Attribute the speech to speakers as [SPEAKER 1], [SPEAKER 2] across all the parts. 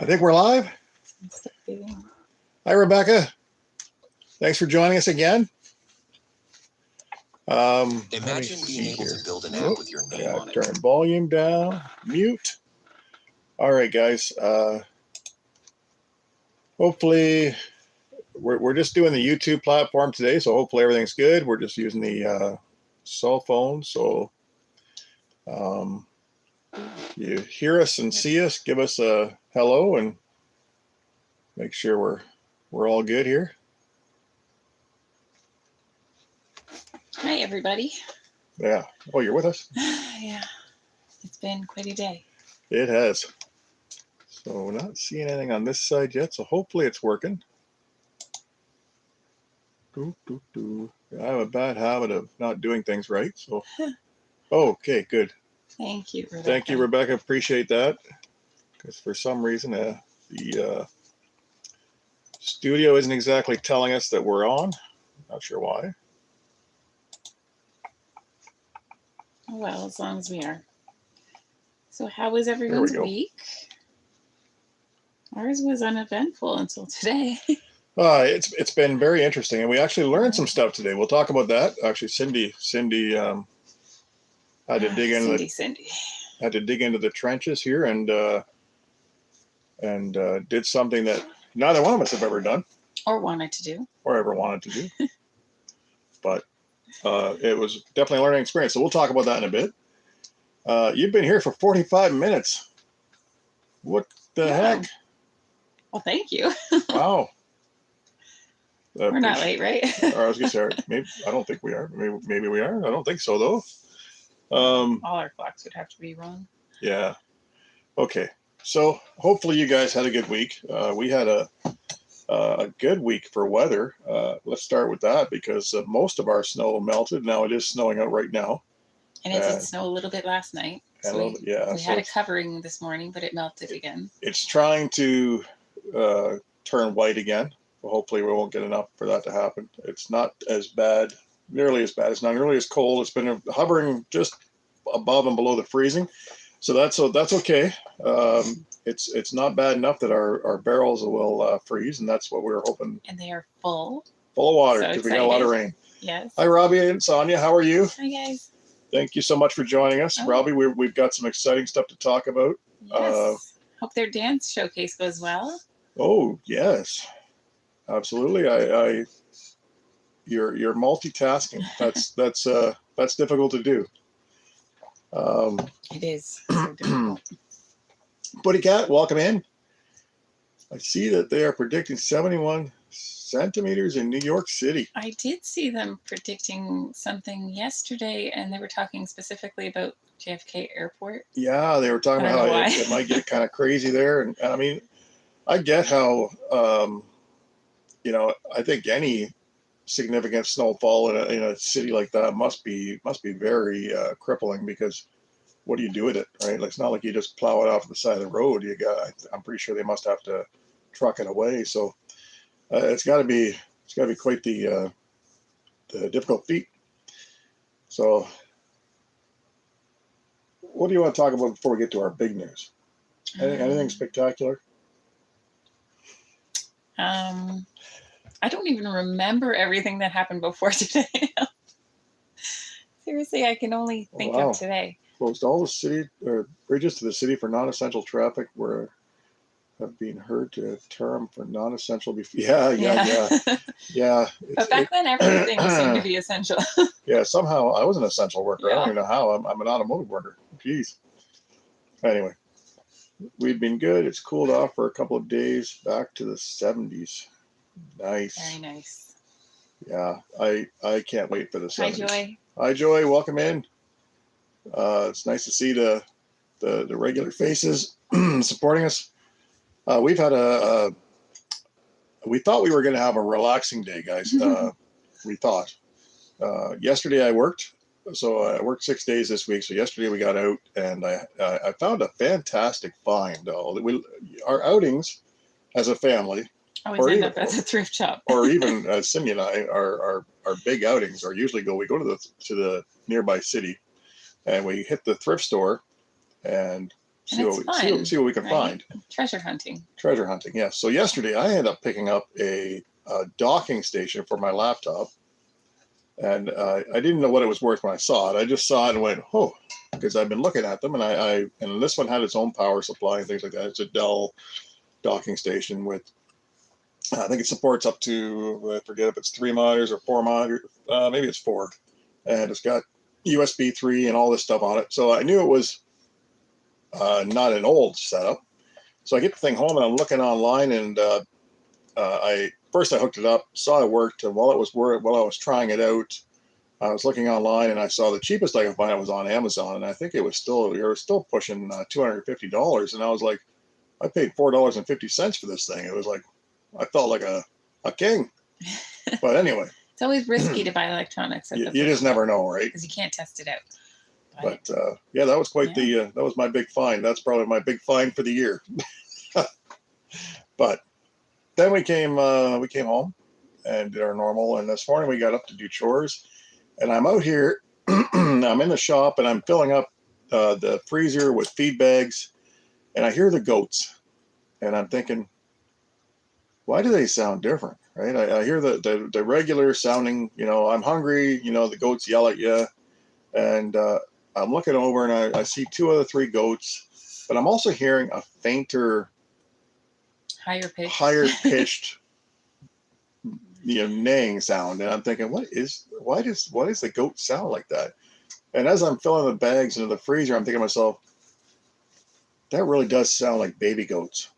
[SPEAKER 1] I think we're live. Hi, Rebecca. Thanks for joining us again.
[SPEAKER 2] Imagine being able to build an app with your name on it.
[SPEAKER 1] Turn volume down, mute. All right, guys. Hopefully, we're just doing the YouTube platform today, so hopefully everything's good. We're just using the cell phone, so you hear us and see us, give us a hello, and make sure we're all good here.
[SPEAKER 3] Hi, everybody.
[SPEAKER 1] Yeah. Oh, you're with us?
[SPEAKER 3] Yeah. It's been quite a day.
[SPEAKER 1] It has. So we're not seeing anything on this side yet, so hopefully it's working. I have a bad habit of not doing things right, so. Okay, good.
[SPEAKER 3] Thank you, Rebecca.
[SPEAKER 1] Thank you, Rebecca. Appreciate that. Because for some reason, the studio isn't exactly telling us that we're on. Not sure why.
[SPEAKER 3] Oh, well, as long as we are. So how was everyone's week? Ours was uneventful until today.
[SPEAKER 1] It's been very interesting, and we actually learned some stuff today. We'll talk about that. Actually, Cindy had to dig into had to dig into the trenches here and did something that neither one of us have ever done
[SPEAKER 3] or wanted to do
[SPEAKER 1] or ever wanted to do. But it was definitely a learning experience. So we'll talk about that in a bit. You've been here for 45 minutes. What the heck?
[SPEAKER 3] Well, thank you.
[SPEAKER 1] Wow.
[SPEAKER 3] We're not late, right?
[SPEAKER 1] I was going to say, maybe, I don't think we are. Maybe we are. I don't think so, though.
[SPEAKER 3] All our clocks would have to be wrong.
[SPEAKER 1] Yeah. Okay. So hopefully you guys had a good week. We had a good week for weather. Let's start with that because most of our snow melted. Now it is snowing out right now.
[SPEAKER 3] And it did snow a little bit last night. So we had a covering this morning, but it melted again.
[SPEAKER 1] It's trying to turn white again. Well, hopefully we won't get enough for that to happen. It's not as bad, nearly as bad. It's not nearly as cold. It's been hovering just above and below the freezing. So that's okay. It's not bad enough that our barrels will freeze, and that's what we were hoping.
[SPEAKER 3] And they are full
[SPEAKER 1] of water because we got a lot of rain.
[SPEAKER 3] Yes.
[SPEAKER 1] Hi, Robbie and Sonia. How are you?
[SPEAKER 3] Hi, guys.
[SPEAKER 1] Thank you so much for joining us, Robbie. We've got some exciting stuff to talk about.
[SPEAKER 3] Yes. Hope their dance showcase goes well.
[SPEAKER 1] Oh yes, absolutely. You're multitasking. That's difficult to do.
[SPEAKER 3] It is so difficult.
[SPEAKER 1] Buddy Cat, welcome in. I see that they are predicting 71 centimeters in New York City.
[SPEAKER 3] I did see them predicting something yesterday, and they were talking specifically about JFK Airport.
[SPEAKER 1] Yeah, they were talking about how it might get kind of crazy there. And I mean, I get how, I think any significant snowfall in a city like that must be very crippling because what do you do with it, right? Like, it's not like you just plow it off the side of the road. I'm pretty sure they must have to truck it away. So it's got to be quite the difficult feat. So what do you want to talk about before we get to our big news? Anything spectacular?
[SPEAKER 3] I don't even remember everything that happened before today. Seriously, I can only think of today.
[SPEAKER 1] Closed all the city bridges to the city for non-essential traffic have been heard to term for non-essential before. Yeah.
[SPEAKER 3] But back then, everything seemed to be essential.
[SPEAKER 1] Yeah, somehow I was an essential worker. Yeah. I don't even know how. I'm an automotive worker. Jeez. Anyway, we've been good. It's cooled off for a couple of days. Back to the 70s. Nice.
[SPEAKER 3] Very nice.
[SPEAKER 1] Yeah, I can't wait for the 70s.
[SPEAKER 3] Hi, Joy.
[SPEAKER 1] Hi, Joy. Welcome in. It's nice to see the regular faces supporting us. We've had we thought we were going to have a relaxing day, guys. We thought. Yesterday I worked, so I worked 6 days this week. So yesterday we got out, and I found a fantastic find. Our outings as a family
[SPEAKER 3] always end up at the thrift shop,
[SPEAKER 1] or even Cindy and I, our big outings are usually we go to the nearby city, and we hit the thrift store and See
[SPEAKER 3] it's
[SPEAKER 1] what
[SPEAKER 3] fun,
[SPEAKER 1] see what we can
[SPEAKER 3] right?
[SPEAKER 1] find.
[SPEAKER 3] Treasure hunting.
[SPEAKER 1] Treasure hunting, yes. So yesterday I ended up picking up a docking station for my laptop, and I didn't know what it was worth when I saw it. I just saw it and went, oh, because I've been looking at them, and and this one had its own power supply and things like that. It's a Dell docking station with, I think it supports up to, I forget if it's 3 monitors or 4 monitors, maybe it's 4, and it's got USB 3 and all this stuff on it. So I knew it was not an old setup. So I get the thing home and I'm looking online, and I hooked it up, saw it worked, and while I was trying it out, I was looking online and I saw the cheapest I could find it was on Amazon, and I think we were still pushing $250, and I was like, I paid $4.50 for this thing. It was like, I felt like a king. But anyway,
[SPEAKER 3] It's always risky to buy electronics.
[SPEAKER 1] you just never know, right?
[SPEAKER 3] Because you can't test it out.
[SPEAKER 1] But yeah, that was quite that was my big find. That's probably my big find for the year. But then we came home and did our normal. And this morning we got up to do chores, and I'm out here. I'm in the shop and I'm filling up the freezer with feed bags, and I hear the goats, and I'm thinking, why do they sound different? Right? I hear the regular sounding. I'm hungry. The goats yell at you, and I'm looking over and I see 2 of the 3 goats, but I'm also hearing a fainter, higher pitched neighing sound, and I'm thinking, why does the goat sound like that? And as I'm filling the bags into the freezer, I'm thinking to myself, that really does sound like baby goats.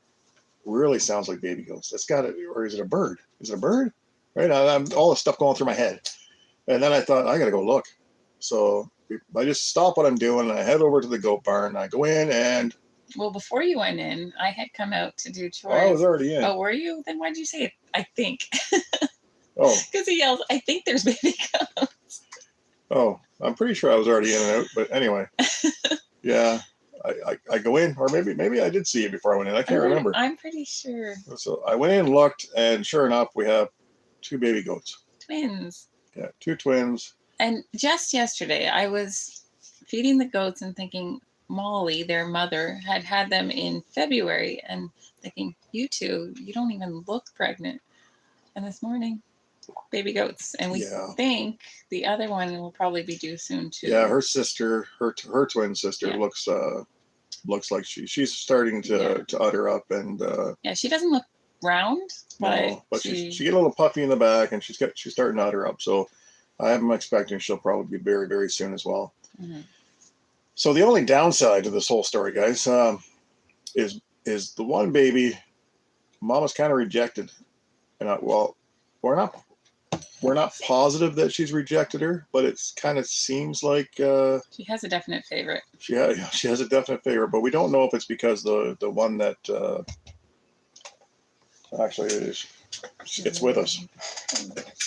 [SPEAKER 1] Really sounds like baby goats. That's got it. Or is it a bird? Is it a bird? Right? I'm all this stuff going through my head, and then I thought, I gotta go look. So I just stop what I'm doing and I head over to the goat barn. I go in, and
[SPEAKER 3] well, before you went in, I had come out to do chores.
[SPEAKER 1] I was already in.
[SPEAKER 3] Oh, were you? Then why'd you say it? I think.
[SPEAKER 1] Oh.
[SPEAKER 3] Because he yells, I think there's baby goats.
[SPEAKER 1] Oh, I'm pretty sure I was already in and out, but anyway. Yeah. I go in, or maybe I did see it before I went in. I can't remember.
[SPEAKER 3] I'm pretty sure.
[SPEAKER 1] So I went in, looked, and sure enough, we have 2 baby goats.
[SPEAKER 3] Twins.
[SPEAKER 1] Yeah, 2 twins.
[SPEAKER 3] And just yesterday, I was feeding the goats and thinking Molly, their mother, had them in February, and thinking, you 2, you don't even look pregnant. And this morning, baby goats, and we think the other one will probably be due soon too.
[SPEAKER 1] Yeah, her sister, her twin sister, looks like she's starting to utter up, and
[SPEAKER 3] she doesn't look round,
[SPEAKER 1] but she get a little puffy in the back, and she's starting to utter up. So I'm expecting she'll probably be very, very soon as well. Mm-hmm. So the only downside to this whole story, guys, is the one baby Mama's kind of rejected, and we're not positive that she's rejected her, but it kind of seems like
[SPEAKER 3] she has a definite favorite.
[SPEAKER 1] She has a definite favorite, but we don't know if it's because the one that actually it's with us.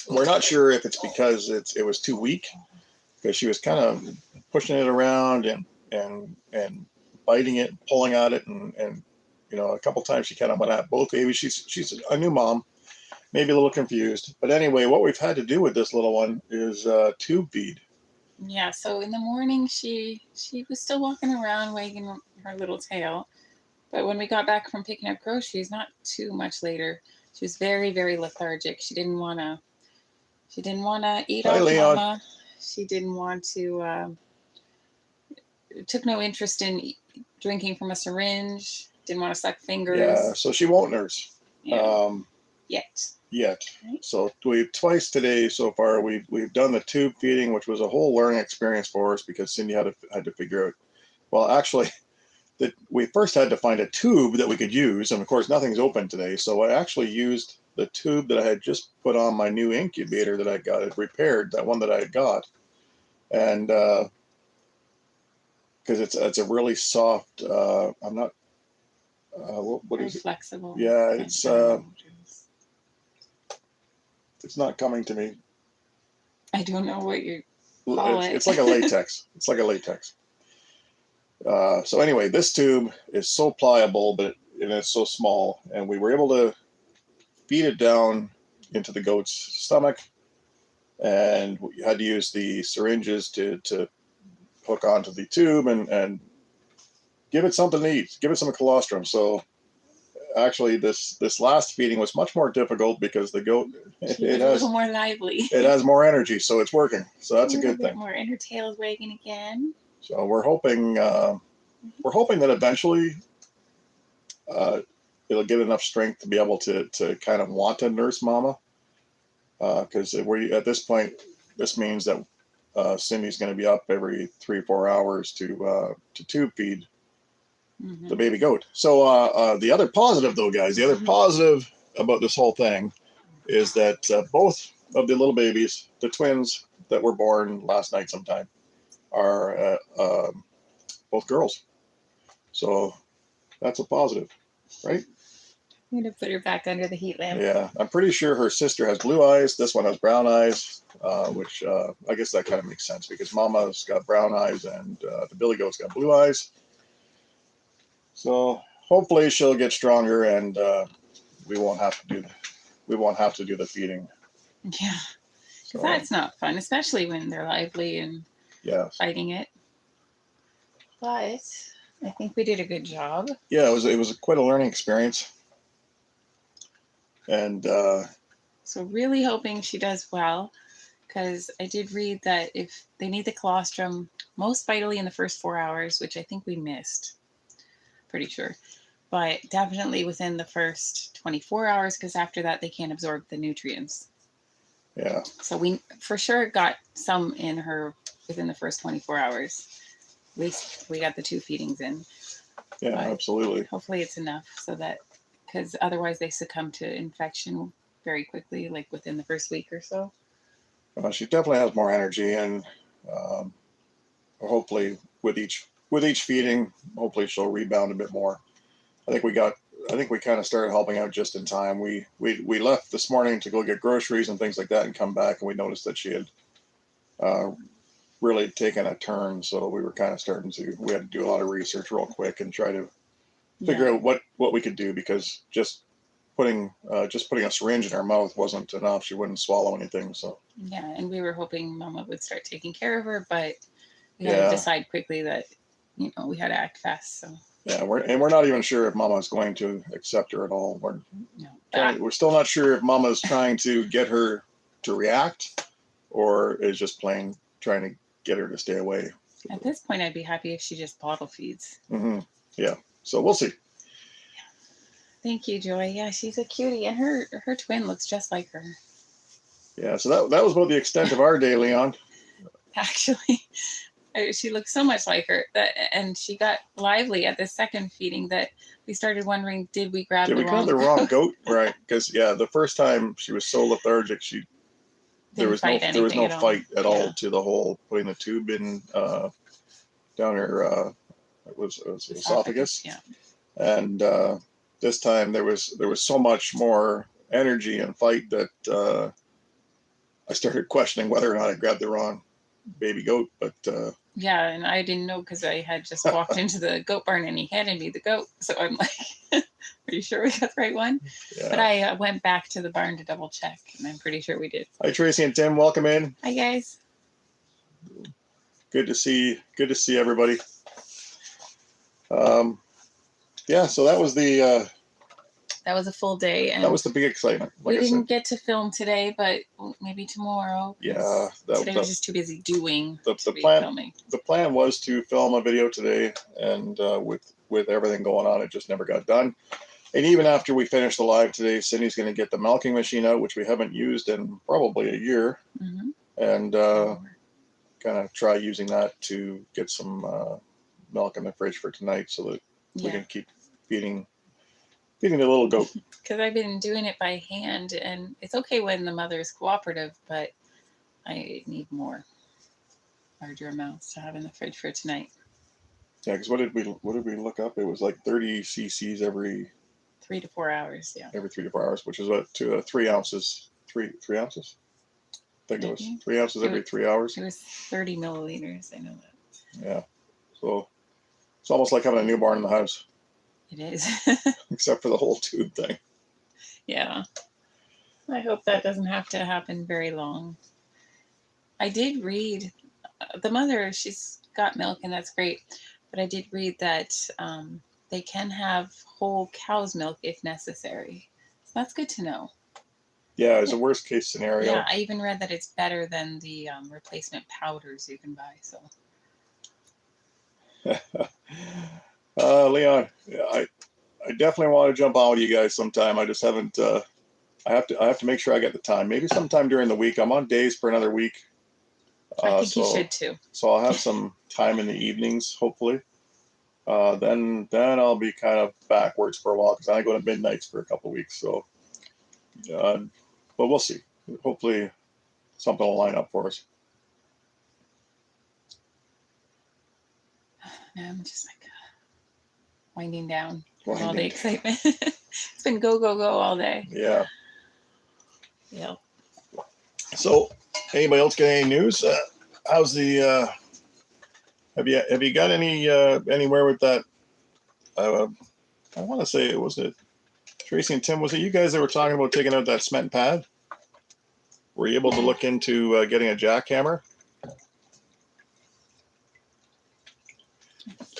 [SPEAKER 1] We're not sure if it's because it was too weak, because she was kind of pushing it around and biting it, pulling at it, and a couple times she kind of went at both babies. She's a new mom. Maybe a little confused. But anyway, what we've had to do with this little one is tube feed.
[SPEAKER 3] Yeah, so in the morning she was still walking around wagging her little tail. But when we got back from picking up groceries, not too much later, she was very, very lethargic. She didn't want to eat off Mama. She didn't want to took no interest in drinking from a syringe, didn't want to suck fingers.
[SPEAKER 1] Yeah, so she won't nurse.
[SPEAKER 3] Yeah.
[SPEAKER 1] Yet.
[SPEAKER 3] Right.
[SPEAKER 1] So we've twice today so far we've done the tube feeding, which was a whole learning experience for us, because Cindy had to figure out. Well, actually, that we first had to find a tube that we could use, and of course nothing's open today. So I actually used the tube that I had just put on my new incubator that I got it repaired, that one that I had got, and because it's a really soft. I'm not. What is it?
[SPEAKER 3] Flexible.
[SPEAKER 1] Yeah, it's not coming to me.
[SPEAKER 3] I don't know what you call it.
[SPEAKER 1] It's like a latex. It's like a latex. So anyway, this tube is so pliable, but it's so small, and we were able to feed it down into the goat's stomach, and we had to use the syringes to hook onto the tube and give it something to eat. Give it some colostrum. So actually, this last feeding was much more difficult because the goat
[SPEAKER 3] She was a little more lively.
[SPEAKER 1] it has more energy, so it's working. So that's a good thing.
[SPEAKER 3] More, and her tail's wagging again.
[SPEAKER 1] So we're hoping that eventually it'll get enough strength to be able to kind of want to nurse Mama. Because we at this point, this means that Cindy's going to be up every 3 or 4 hours to tube feed the baby goat. So the other positive, though, guys, the other positive about this whole thing is that both of the little babies, the twins that were born last night sometime, are both girls. So that's a positive, right?
[SPEAKER 3] I'm going to put her back under the heat lamp.
[SPEAKER 1] Yeah, I'm pretty sure her sister has blue eyes. This one has brown eyes, which I guess that kind of makes sense because Mama's got brown eyes and the billy goat's got blue eyes. So hopefully she'll get stronger and we won't have to do the feeding.
[SPEAKER 3] Yeah, because that's not fun, especially when they're lively and fighting it. But I think we did a good job.
[SPEAKER 1] Yeah, it was quite a learning experience. And
[SPEAKER 3] so really hoping she does well, because I did read that if they need the colostrum most vitally in the first 4 hours, which I think we missed, pretty sure, but definitely within the first 24 hours, because after that they can't absorb the nutrients.
[SPEAKER 1] Yeah.
[SPEAKER 3] So we for sure got some in her within the first 24 hours. At least we got the 2 feedings in.
[SPEAKER 1] Yeah,
[SPEAKER 3] but
[SPEAKER 1] absolutely.
[SPEAKER 3] Hopefully it's enough so that, because otherwise they succumb to infection very quickly, like within the first week or so.
[SPEAKER 1] She definitely has more energy, and hopefully with each feeding, hopefully she'll rebound a bit more. I think we kind of started helping out just in time. We left this morning to go get groceries and things like that, and come back, and we noticed that she had really taken a turn. So we were kind of we had to do a lot of research real quick and try to figure out what we could do, because just putting a syringe in her mouth wasn't enough. She wouldn't swallow anything. So
[SPEAKER 3] yeah, and we were hoping Mama would start taking care of her, but we had to decide quickly that we had to act fast. So
[SPEAKER 1] yeah, we're not even sure if Mama's going to accept her at all. We're still not sure if Mama's trying to get her to react, or is just plain trying to get her to stay away.
[SPEAKER 3] At this point, I'd be happy if she just bottle feeds.
[SPEAKER 1] Mm-hmm. Yeah. So we'll see.
[SPEAKER 3] Thank you, Joy. Yeah, she's a cutie, and her twin looks just like her.
[SPEAKER 1] Yeah. So that was about the extent of our day, Leon.
[SPEAKER 3] Actually, she looks so much like her and she got lively at the second feeding that we started wondering, did we grab the wrong
[SPEAKER 1] goat? Right. Because the first time she was so lethargic, there was no fight at all to the whole putting the tube in down her esophagus.
[SPEAKER 3] Yeah.
[SPEAKER 1] And this time there was so much more energy and fight that I started questioning whether or not I grabbed the wrong baby goat. But
[SPEAKER 3] yeah, and I didn't know because I had just walked into the goat barn and he handed me the goat. So I'm like, are you sure we got the right one? Yeah. But I went back to the barn to double check, and I'm pretty sure we did.
[SPEAKER 1] Hi, Tracy and Tim. Welcome in.
[SPEAKER 3] Hi, guys.
[SPEAKER 1] Good to see everybody. Yeah, so that was
[SPEAKER 3] a full day, and
[SPEAKER 1] that was the big excitement.
[SPEAKER 3] Like we didn't get to film today, but maybe tomorrow.
[SPEAKER 1] Yeah,
[SPEAKER 3] today was just too busy doing.
[SPEAKER 1] Filming. The plan was to film a video today, and with everything going on, it just never got done. And even after we finished the live today, Cindy's going to get the milking machine out, which we haven't used in probably a year, and kind of try using that to get some milk in the fridge for tonight, so that we can keep feeding the little goat.
[SPEAKER 3] Because I've been doing it by hand, and it's okay when the mother is cooperative, but I need larger amounts to have in the fridge for tonight.
[SPEAKER 1] Yeah, because what did we look up? It was like 30 cc's every
[SPEAKER 3] 3 to 4 hours. Yeah.
[SPEAKER 1] Every 3 to 4 hours, which is about 3 ounces. 3 ounces. I think it was 3 ounces every 3 hours.
[SPEAKER 3] It was 30 milliliters. I know that.
[SPEAKER 1] Yeah. So it's almost like having a newborn in the house.
[SPEAKER 3] It is.
[SPEAKER 1] Except for the whole tube thing.
[SPEAKER 3] Yeah. I hope that doesn't have to happen very long. I did read the mother, she's got milk and that's great. but I did read that they can have whole cow's milk if necessary. So that's good to know.
[SPEAKER 1] Yeah, it's a worst case scenario.
[SPEAKER 3] Yeah, I even read that it's better than the replacement powders you can buy. So.
[SPEAKER 1] Leon, I definitely want to jump on with you guys sometime. I just haven't. I have to make sure I get the time. Maybe sometime during the week. I'm on days for another week.
[SPEAKER 3] I think you should too.
[SPEAKER 1] So I'll have some time in the evenings, hopefully. Then I'll be kind of backwards for a while because I go to midnights for a couple of weeks. So, but we'll see. Hopefully, something will line up for us.
[SPEAKER 3] I'm just like winding down with all the excitement. It's been go all day.
[SPEAKER 1] Yeah.
[SPEAKER 3] Yep.
[SPEAKER 1] So, anybody else get any news? How's the? Have you got any anywhere with that? I want to say was it Tracy and Tim? Was it you guys that were talking about taking out that cement pad? Were you able to look into getting a jackhammer?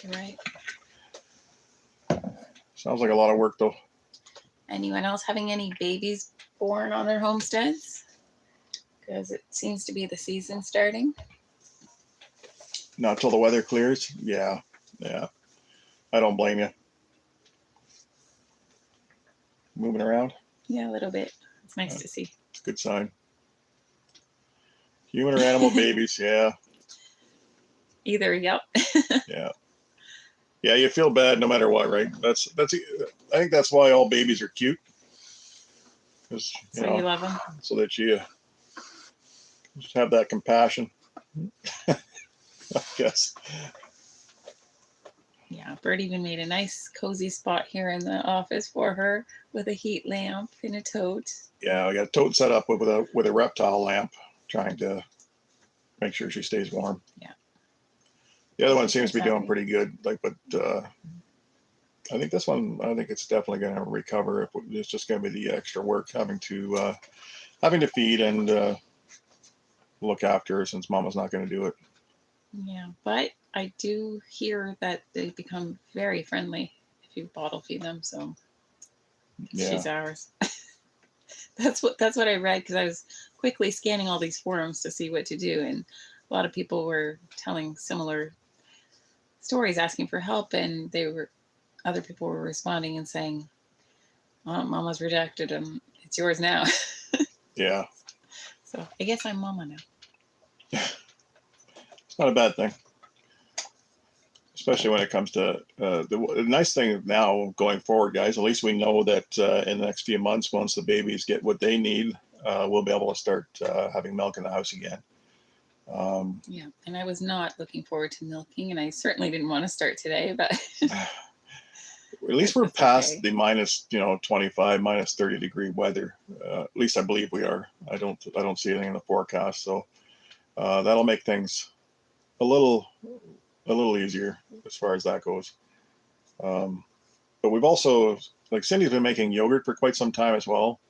[SPEAKER 3] You're right.
[SPEAKER 1] Sounds like a lot of work, though.
[SPEAKER 3] Anyone else having any babies born on their homesteads? Because it seems to be the season starting.
[SPEAKER 1] Not till the weather clears. Yeah. I don't blame you. Moving around.
[SPEAKER 3] Yeah, a little bit. It's nice to see.
[SPEAKER 1] It's a good sign. Human or animal babies, yeah.
[SPEAKER 3] Either, yep.
[SPEAKER 1] Yeah, you feel bad no matter what, right? That's. I think that's why all babies are cute. Because
[SPEAKER 3] you love them.
[SPEAKER 1] So that you just have that compassion. I guess.
[SPEAKER 3] Yeah, Bert even made a nice cozy spot here in the office for her with a heat lamp and a tote.
[SPEAKER 1] Yeah, I got a tote set up with a reptile lamp, trying to make sure she stays warm.
[SPEAKER 3] Yeah.
[SPEAKER 1] The other one seems to be doing pretty good. But I think this one, it's definitely going to recover. It's just going to be the extra work having to feed and look after her since Mama's not going to do it.
[SPEAKER 3] Yeah, but I do hear that they become very friendly if you bottle feed them. So she's ours. That's what I read because I was quickly scanning all these forums to see what to do, and a lot of people were telling similar stories, asking for help, and other people were responding and saying, "Oh, Mama's rejected him. It's yours now."
[SPEAKER 1] Yeah.
[SPEAKER 3] So I guess I'm Mama now.
[SPEAKER 1] It's not a bad thing, especially when it comes to the nice thing now going forward, guys. At least we know that in the next few months, once the babies get what they need, we'll be able to start having milk in the house again.
[SPEAKER 3] Yeah, and I was not looking forward to milking, and I certainly didn't want to start today, but
[SPEAKER 1] at least we're past the minus 25, minus 30 degree weather. At least I believe we are. I don't see anything in the forecast, so that'll make things a little easier as far as that goes. But we've also, like, Cindy's been making yogurt for quite some time as well.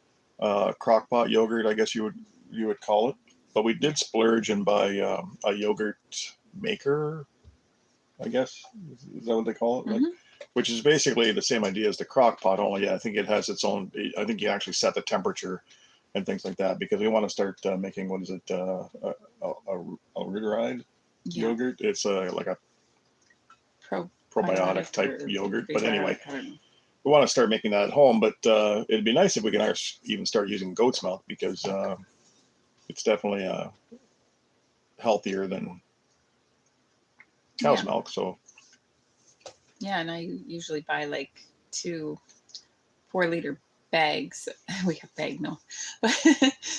[SPEAKER 1] Crock pot yogurt, I guess you would call it. But we did splurge and buy a yogurt maker, I guess. Is that what they call it?
[SPEAKER 3] Mm-hmm.
[SPEAKER 1] Like, which is basically the same idea as the crock pot, only I think it has its own. I think you actually set the temperature and things like that, because we want to start making, what is it, a rooteride yogurt. It's like a probiotic type yogurt. But anyway, we want to start making that at home. But it'd be nice if we can even start using goat's milk, because it's definitely healthier than cow's milk. So
[SPEAKER 3] yeah, and I usually buy like 2 4-liter bags. We have bag no, but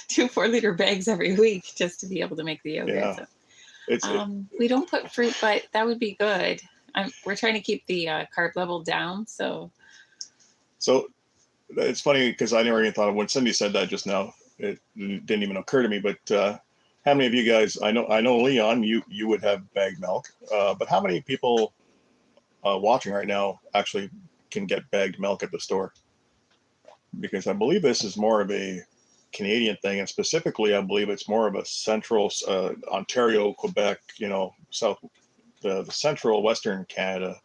[SPEAKER 3] 2 4-liter bags every week just to be able to make the yogurt.
[SPEAKER 1] Yeah.
[SPEAKER 3] So. We don't put fruit, but that would be good. We're trying to keep the carb level down. So
[SPEAKER 1] it's funny because I never even thought of when Cindy said that just now. It didn't even occur to me. But how many of you guys? I know Leon, you would have bagged milk. But how many people watching right now actually can get bagged milk at the store? Because I believe this is more of a Canadian thing, and specifically, I believe it's more of a central Ontario, Quebec, south, the central Western Canada,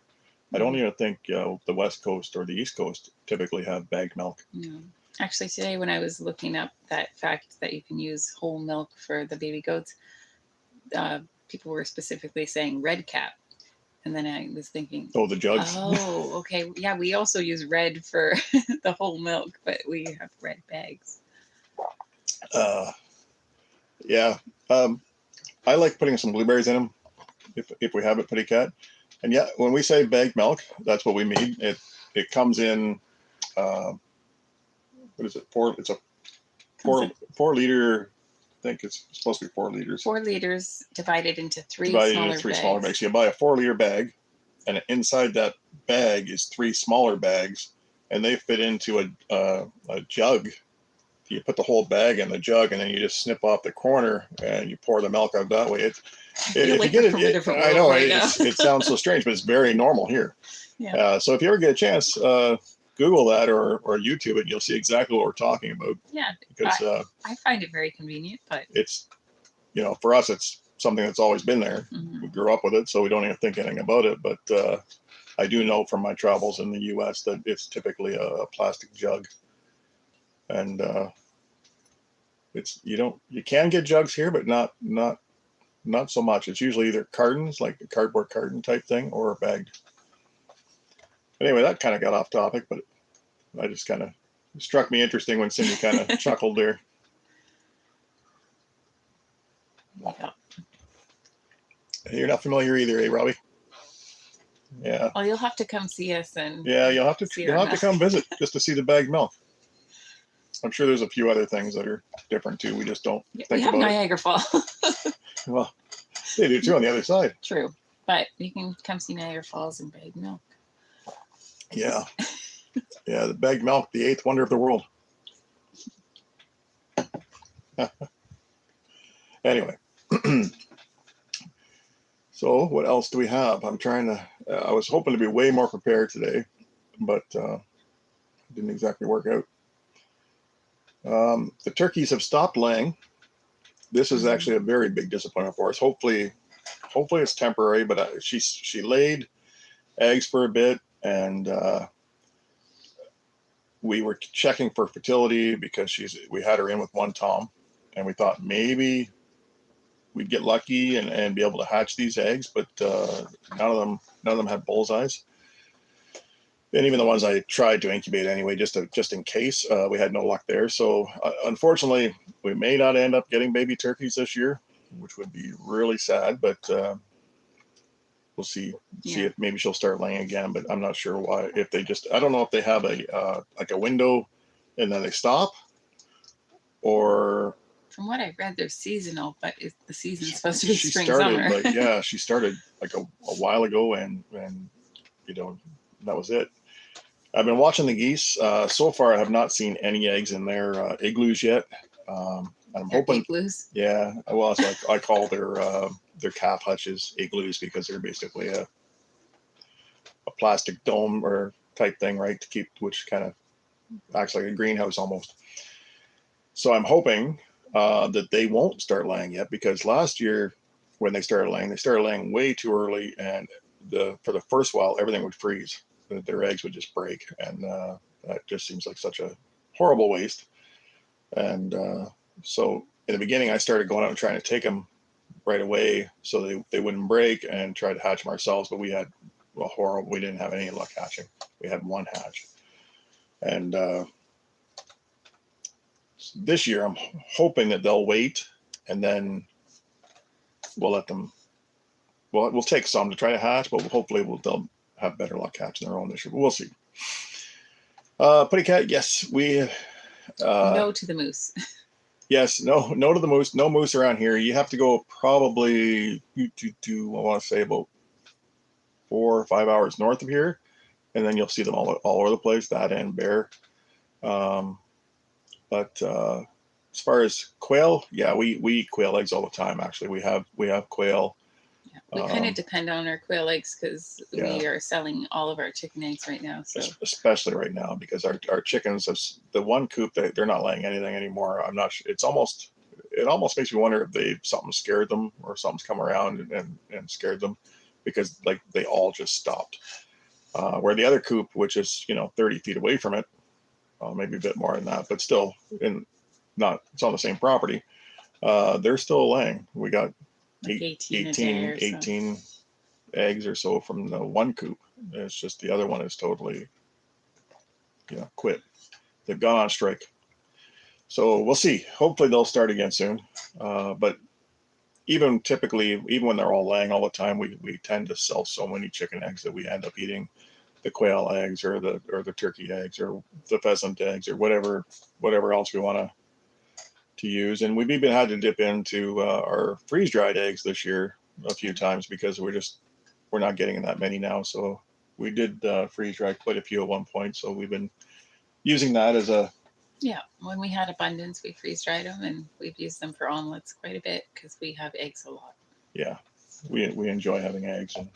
[SPEAKER 1] I don't even think the West Coast or the East Coast typically have bagged milk.
[SPEAKER 3] No. Actually, today when I was looking up that fact that you can use whole milk for the baby goats, people were specifically saying red cap. And then I was thinking,
[SPEAKER 1] Oh, the jugs.
[SPEAKER 3] oh, okay. Yeah, we also use red for the whole milk, but we have red bags.
[SPEAKER 1] Yeah. I like putting some blueberries in them if we have it, Pretty Cat. And yeah, when we say bagged milk, that's what we mean. It comes in, what is it? It's a 4 liter. I think it's supposed to be 4 liters.
[SPEAKER 3] 4 liters divided into three
[SPEAKER 1] smaller bags. So you buy a 4-liter bag, and inside that bag is 3 smaller bags, and they fit into a jug. You put the whole bag in the jug, and then you just snip off the corner, and you pour the milk out that way. If you get it, I know it sounds so strange, but it's very normal here.
[SPEAKER 3] Yeah.
[SPEAKER 1] So if you ever get a chance, Google that or YouTube it, and you'll see exactly what we're talking about.
[SPEAKER 3] Yeah,
[SPEAKER 1] because
[SPEAKER 3] I find it very convenient, but
[SPEAKER 1] it's, for us, it's something that's always been there.
[SPEAKER 3] Mm-hmm.
[SPEAKER 1] We grew up with it, so we don't even think anything about it. But I do know from my travels in the U.S. that it's typically a plastic jug, and you can get jugs here, but not so much. It's usually either cartons, like a cardboard carton type thing, or bagged. Anyway, that kind of got off topic, but I just kind of struck me interesting when Cindy kind of chuckled there.
[SPEAKER 3] Yeah.
[SPEAKER 1] You're not familiar either, eh, Robbie? Yeah.
[SPEAKER 3] Well, you'll have to come see us, and
[SPEAKER 1] yeah, you'll have to come visit just to see the bagged milk. I'm sure there's a few other things that are different too. We just don't think
[SPEAKER 3] we have
[SPEAKER 1] about
[SPEAKER 3] Niagara Falls.
[SPEAKER 1] Well, they do too on the other side.
[SPEAKER 3] True, but you can come see Niagara Falls and bagged milk.
[SPEAKER 1] Yeah. Yeah, the bagged milk, the 8th wonder of the world. Anyway. So what else do we have? I'm trying to, I was hoping to be way more prepared today, but it didn't exactly work out. The turkeys have stopped laying. This is actually a very big disappointment for us. Hopefully it's temporary, but she laid eggs for a bit, and we were checking for fertility because we had her in with 1 tom, and we thought maybe we'd get lucky and be able to hatch these eggs, but none of them had bullseyes. And even the ones I tried to incubate anyway, just in case, we had no luck there. So unfortunately, we may not end up getting baby turkeys this year, which would be really sad. But we'll see. Yeah. See if maybe she'll start laying again. But I'm not sure why. If they I don't know if they have like a window, and then they stop, or.
[SPEAKER 3] From what I read, they're seasonal, but the season's supposed to be spring,
[SPEAKER 1] summer.
[SPEAKER 3] Like,
[SPEAKER 1] yeah, she started like a while ago, and that was it. I've been watching the geese. So far, I have not seen any eggs in their igloos yet. I'm hoping.
[SPEAKER 3] Igloos?
[SPEAKER 1] Yeah. Well, so I call their calf hutches igloos because they're basically a plastic dome or type thing, right? Which kind of acts like a greenhouse almost. So I'm hoping that they won't start laying yet, because last year when they started laying way too early, and for the first while everything would freeze. Their eggs would just break, and that just seems like such a horrible waste. And so in the beginning, I started going out and trying to take them right away so they wouldn't break, and try to hatch them ourselves. But we didn't have any luck hatching. We had 1 hatch, and this year I'm hoping that they'll wait, and then we'll let them. Well, we'll take some to try to hatch, but hopefully they'll have better luck catching their own this year, but we'll see. Putty Cat, yes, we
[SPEAKER 3] no to the moose.
[SPEAKER 1] Yes, no to the moose. No moose around here. You have to go probably I want to say about 4 or 5 hours north of here, and then you'll see them all over the place. That and bear. But as far as quail, yeah, we eat quail eggs all the time. Actually, we have quail.
[SPEAKER 3] We kind of depend on our quail eggs because we are selling all of our chicken eggs right now. So
[SPEAKER 1] especially right now, because our chickens have the one coop they're not laying anything anymore. I'm not sure. It almost makes me wonder if something scared them or something's come around and scared them. because like they all just stopped. Where the other coop, which is 30 feet away from it, maybe a bit more than that, but still it's on the same property. They're still laying. We got
[SPEAKER 3] like 18
[SPEAKER 1] eggs or so from the one coop. It's just the other one is totally quit. They've gone on strike. So we'll see. Hopefully they'll start again soon. But even when they're all laying all the time, we tend to sell so many chicken eggs that we end up eating the quail eggs or the turkey eggs or the pheasant eggs or whatever else we want to use. And we've even had to dip into our freeze dried eggs this year a few times because we're not getting that many now. So we did freeze dry quite a few at one point. So we've been using that as a
[SPEAKER 3] when we had abundance, we freeze dried them, and we've used them for omelets quite a bit because we have eggs a lot.
[SPEAKER 1] Yeah, we enjoy having eggs, and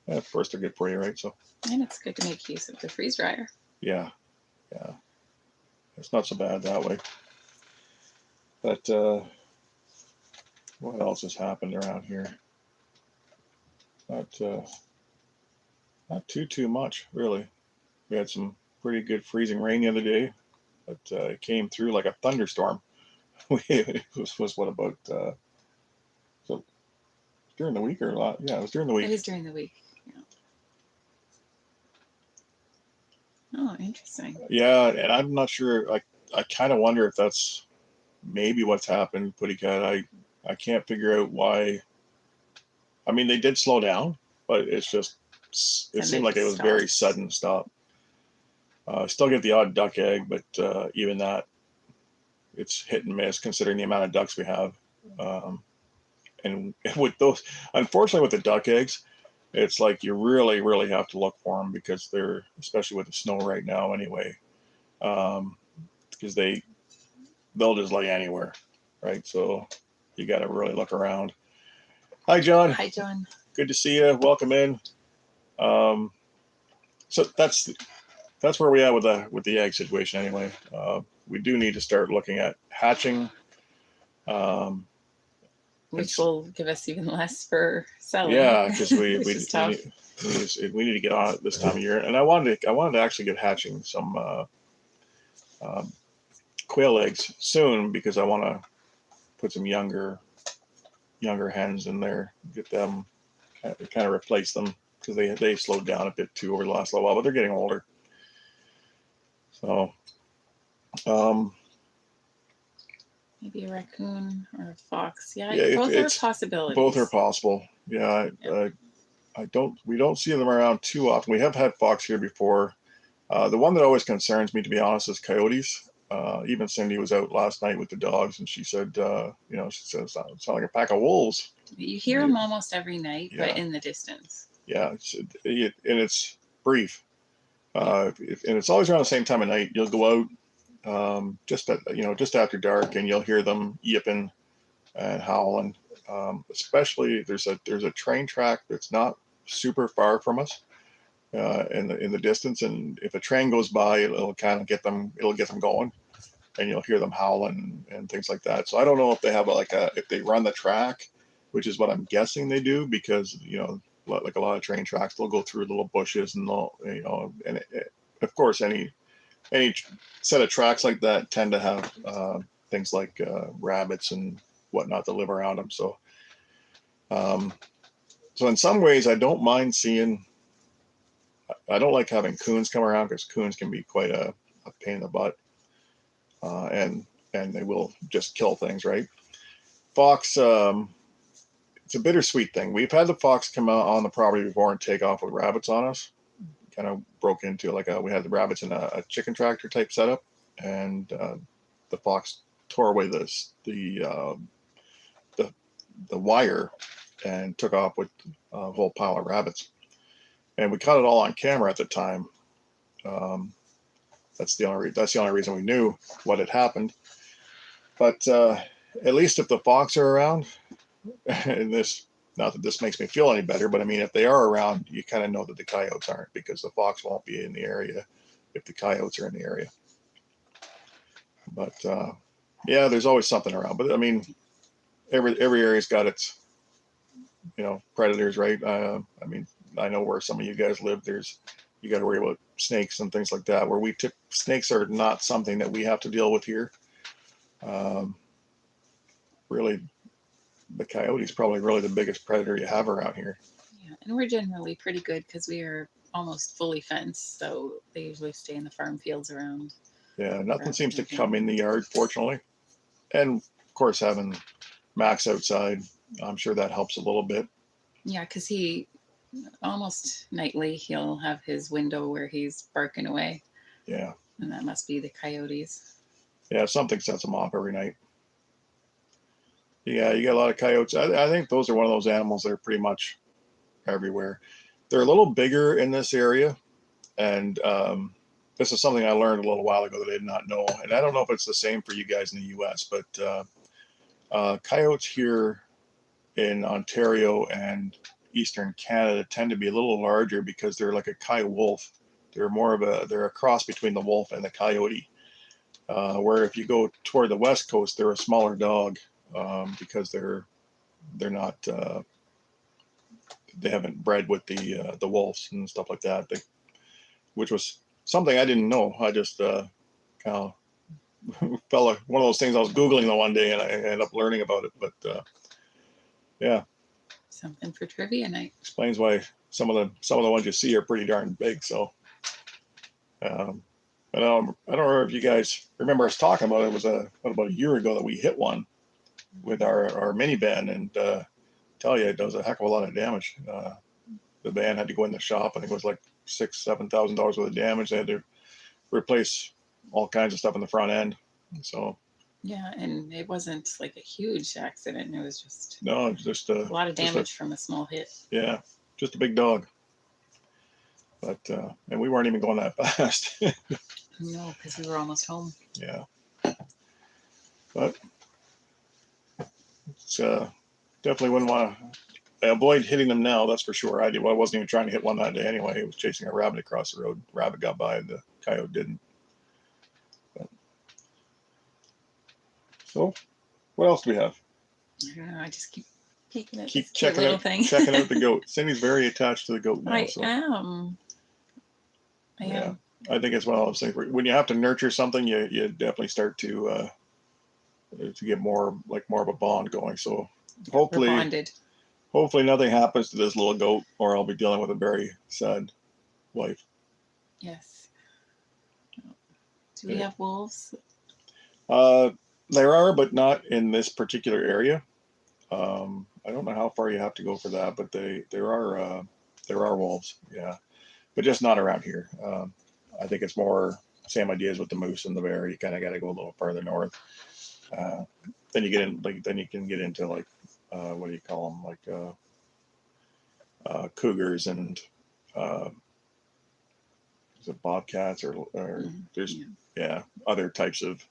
[SPEAKER 1] of course they're good for you, right? So
[SPEAKER 3] and it's good to make use of the freeze dryer.
[SPEAKER 1] Yeah, it's not so bad that way. But what else has happened around here? Not too much, really. We had some pretty good freezing rain the other day, but it came through like a thunderstorm. It was what about so during the week or a lot? Yeah, it was during the week.
[SPEAKER 3] It was during the week. Yeah. Oh, interesting.
[SPEAKER 1] Yeah, and I'm not sure. I kind of wonder if that's maybe what's happened, Putty Cat. I can't figure out why. I mean, they did slow down, but it seemed like it was very sudden stop. Still get the odd duck egg, but even that, it's hit and miss considering the amount of ducks we have. And with those, unfortunately, with the duck eggs, it's like you really, really have to look for them because they're, especially with the snow right now anyway, because they'll just lay anywhere, right? So you got to really look around. Hi, John.
[SPEAKER 3] Hi, John.
[SPEAKER 1] Good to see you. Welcome in. So that's where we are with the egg situation anyway. We do need to start looking at hatching.
[SPEAKER 3] Which will give us even less for selling.
[SPEAKER 1] Yeah, because we need to get on it this time of year. And I wanted to actually get hatching some quail eggs soon because I want to put some younger hens in there, get them kind of replace them because they slowed down a bit too over the last little while, but they're getting older. So, maybe
[SPEAKER 3] a raccoon or a fox. Yeah,
[SPEAKER 1] both
[SPEAKER 3] are possibilities.
[SPEAKER 1] Both are possible. Yeah, we don't see them around too often. We have had fox here before. The one that always concerns me, to be honest, is coyotes. Even Cindy was out last night with the dogs, and she said, she says, it sounds like a pack of wolves.
[SPEAKER 3] You hear them almost every night, but in the distance.
[SPEAKER 1] Yeah, and it's brief. And it's always around the same time of night. You'll go out just after dark, and you'll hear them yipping and howling. Especially there's a train track that's not super far from us in the distance, and if a train goes by, it'll get them going, and you'll hear them howling and things like that. So I don't know if they have if they run the track, which is what I'm guessing they do, because like a lot of train tracks, they'll go through little bushes and of course any set of tracks like that tend to have things like rabbits and whatnot that live around them. So in some ways I don't mind seeing. I don't like having coons come around because coons can be quite a pain in the butt, and they will just kill things, right? Fox, it's a bittersweet thing. We've had the fox come out on the property before and take off with rabbits on us. Kind of broke into we had the rabbits in a chicken tractor type setup, and the fox tore away the wire and took off with a whole pile of rabbits. And we caught it all on camera at the time. That's the only reason we knew what had happened. But at least if the fox are around, and not that this makes me feel any better, but I mean, if they are around, you kind of know that the coyotes aren't, because the fox won't be in the area if the coyotes are in the area. But there's always something around. But I mean, every area's got its predators, right? I mean, I know where some of you guys live. You got to worry about snakes and things like that. Where snakes are not something that we have to deal with here. Really, the coyote is probably really the biggest predator you have around here.
[SPEAKER 3] Yeah, and we're generally pretty good because we are almost fully fenced, so they usually stay in the farm fields around.
[SPEAKER 1] Yeah, nothing seems to come in the yard, fortunately. And of course, having Max outside, I'm sure that helps a little bit.
[SPEAKER 3] Yeah, because he almost nightly he'll have his window where he's barking away.
[SPEAKER 1] Yeah.
[SPEAKER 3] And that must be the coyotes.
[SPEAKER 1] Yeah, something sets him off every night. Yeah, you got a lot of coyotes. I think those are one of those animals that are pretty much everywhere. They're a little bigger in this area, and this is something I learned a little while ago that I did not know. And I don't know if it's the same for you guys in the U.S., but coyotes here in Ontario and Eastern Canada tend to be a little larger because they're like a coyote wolf. They're a cross between the wolf and the coyote. Where if you go toward the West Coast, they're a smaller dog because they're not they haven't bred with the wolves and stuff like that. Which was something I didn't know. I just kind of fell one of those things I was Googling the one day and I ended up learning about it. But yeah,
[SPEAKER 3] something for trivia night.
[SPEAKER 1] Explains why some of the ones you see are pretty darn big. So I don't know if you guys remember us talking about it. It was about a year ago that we hit one with our minivan, and tell you it does a heck of a lot of damage. The van had to go in the shop. I think it was like $6,000-7,000 worth of damage. They had to replace all kinds of stuff in the front end. So
[SPEAKER 3] yeah, and it wasn't like a huge accident. It was just
[SPEAKER 1] a
[SPEAKER 3] lot of damage from a small hit.
[SPEAKER 1] Yeah, just a big dog. But and we weren't even going that fast.
[SPEAKER 3] No, because we were almost home.
[SPEAKER 1] Yeah, but it's definitely wouldn't want to avoid hitting them now. That's for sure. I wasn't even trying to hit one that day anyway. It was chasing a rabbit across the road. Rabbit got by, the coyote didn't. But, so, what else do we have?
[SPEAKER 3] I don't know. I just keep peeking at
[SPEAKER 1] Keep
[SPEAKER 3] this cute
[SPEAKER 1] checking
[SPEAKER 3] little
[SPEAKER 1] out
[SPEAKER 3] thing.
[SPEAKER 1] checking out the goat. Cindy's very attached to the goat now.
[SPEAKER 3] I
[SPEAKER 1] So.
[SPEAKER 3] am.
[SPEAKER 1] Yeah, I think it's one of those things where when you have to nurture something, you definitely start to get more of a bond going. So hopefully,
[SPEAKER 3] we're bonded.
[SPEAKER 1] Hopefully nothing happens to this little goat, or I'll be dealing with a very sad life.
[SPEAKER 3] Yes. Do we have wolves?
[SPEAKER 1] There are, but not in this particular area. I don't know how far you have to go for that, but there are wolves. Yeah. But just not around here. I think it's more same ideas with the moose and the bear. You kind of got to go a little farther north. Then you get in, then you can get into what do you call them, cougars and is it bobcats or there's other types of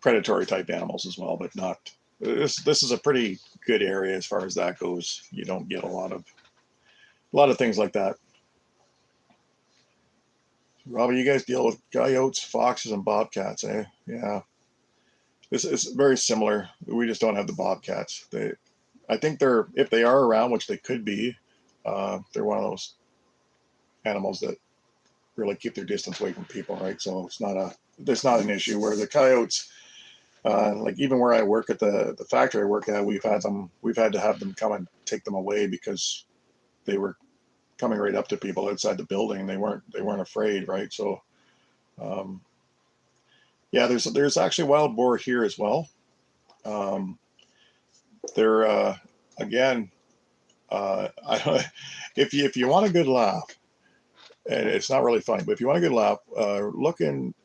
[SPEAKER 1] predatory type animals as well, but not. This is a pretty good area as far as that goes. You don't get a lot of things like that. Robbie, you guys deal with coyotes, foxes, and bobcats, eh? Yeah. This is very similar. We just don't have the bobcats. I think if they are around, which they could be, they're one of those animals that really keep their distance away from people, right? So it's not an issue. Where the coyotes, like even where I work at the factory I work at, we've had to have them come and take them away because they were coming right up to people outside the building. They weren't afraid, right? So, yeah, there's actually wild boar here as well. They're again, if you want a good laugh, and it's not really funny, but if you want a good laugh,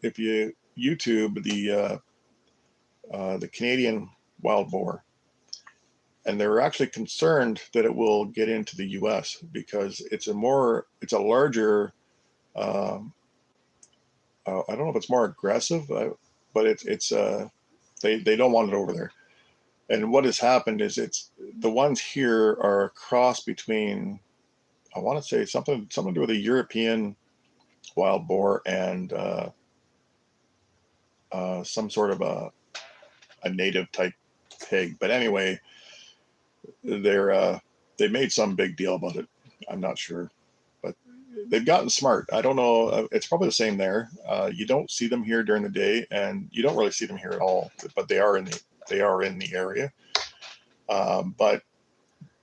[SPEAKER 1] if you YouTube the Canadian wild boar. And they're actually concerned that it will get into the U.S. because it's a larger. I don't know if it's more aggressive, but they don't want it over there. And what has happened is the ones here are a cross between, I want to say something to do with a European wild boar and some sort of a native type pig. But anyway. they made some big deal about it. I'm not sure, but they've gotten smart. I don't know. It's probably the same there. You don't see them here during the day, and you don't really see them here at all. But they are in the area. But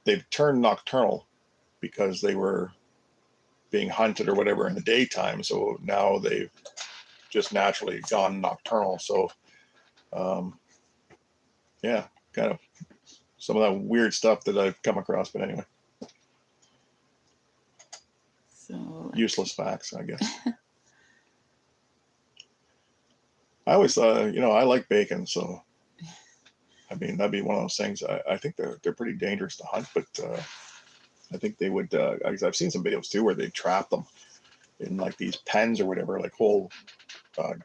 [SPEAKER 1] they've turned nocturnal because they were being hunted or whatever in the daytime. So now they've just naturally gone nocturnal. So, yeah, kind of some of that weird stuff that I've come across. But anyway,
[SPEAKER 3] So
[SPEAKER 1] useless facts, I guess. I always thought, I like bacon, so I mean that'd be one of those things. I think they're pretty dangerous to hunt, but I think they would. I've seen some videos too where they trap them in like these pens or whatever, like whole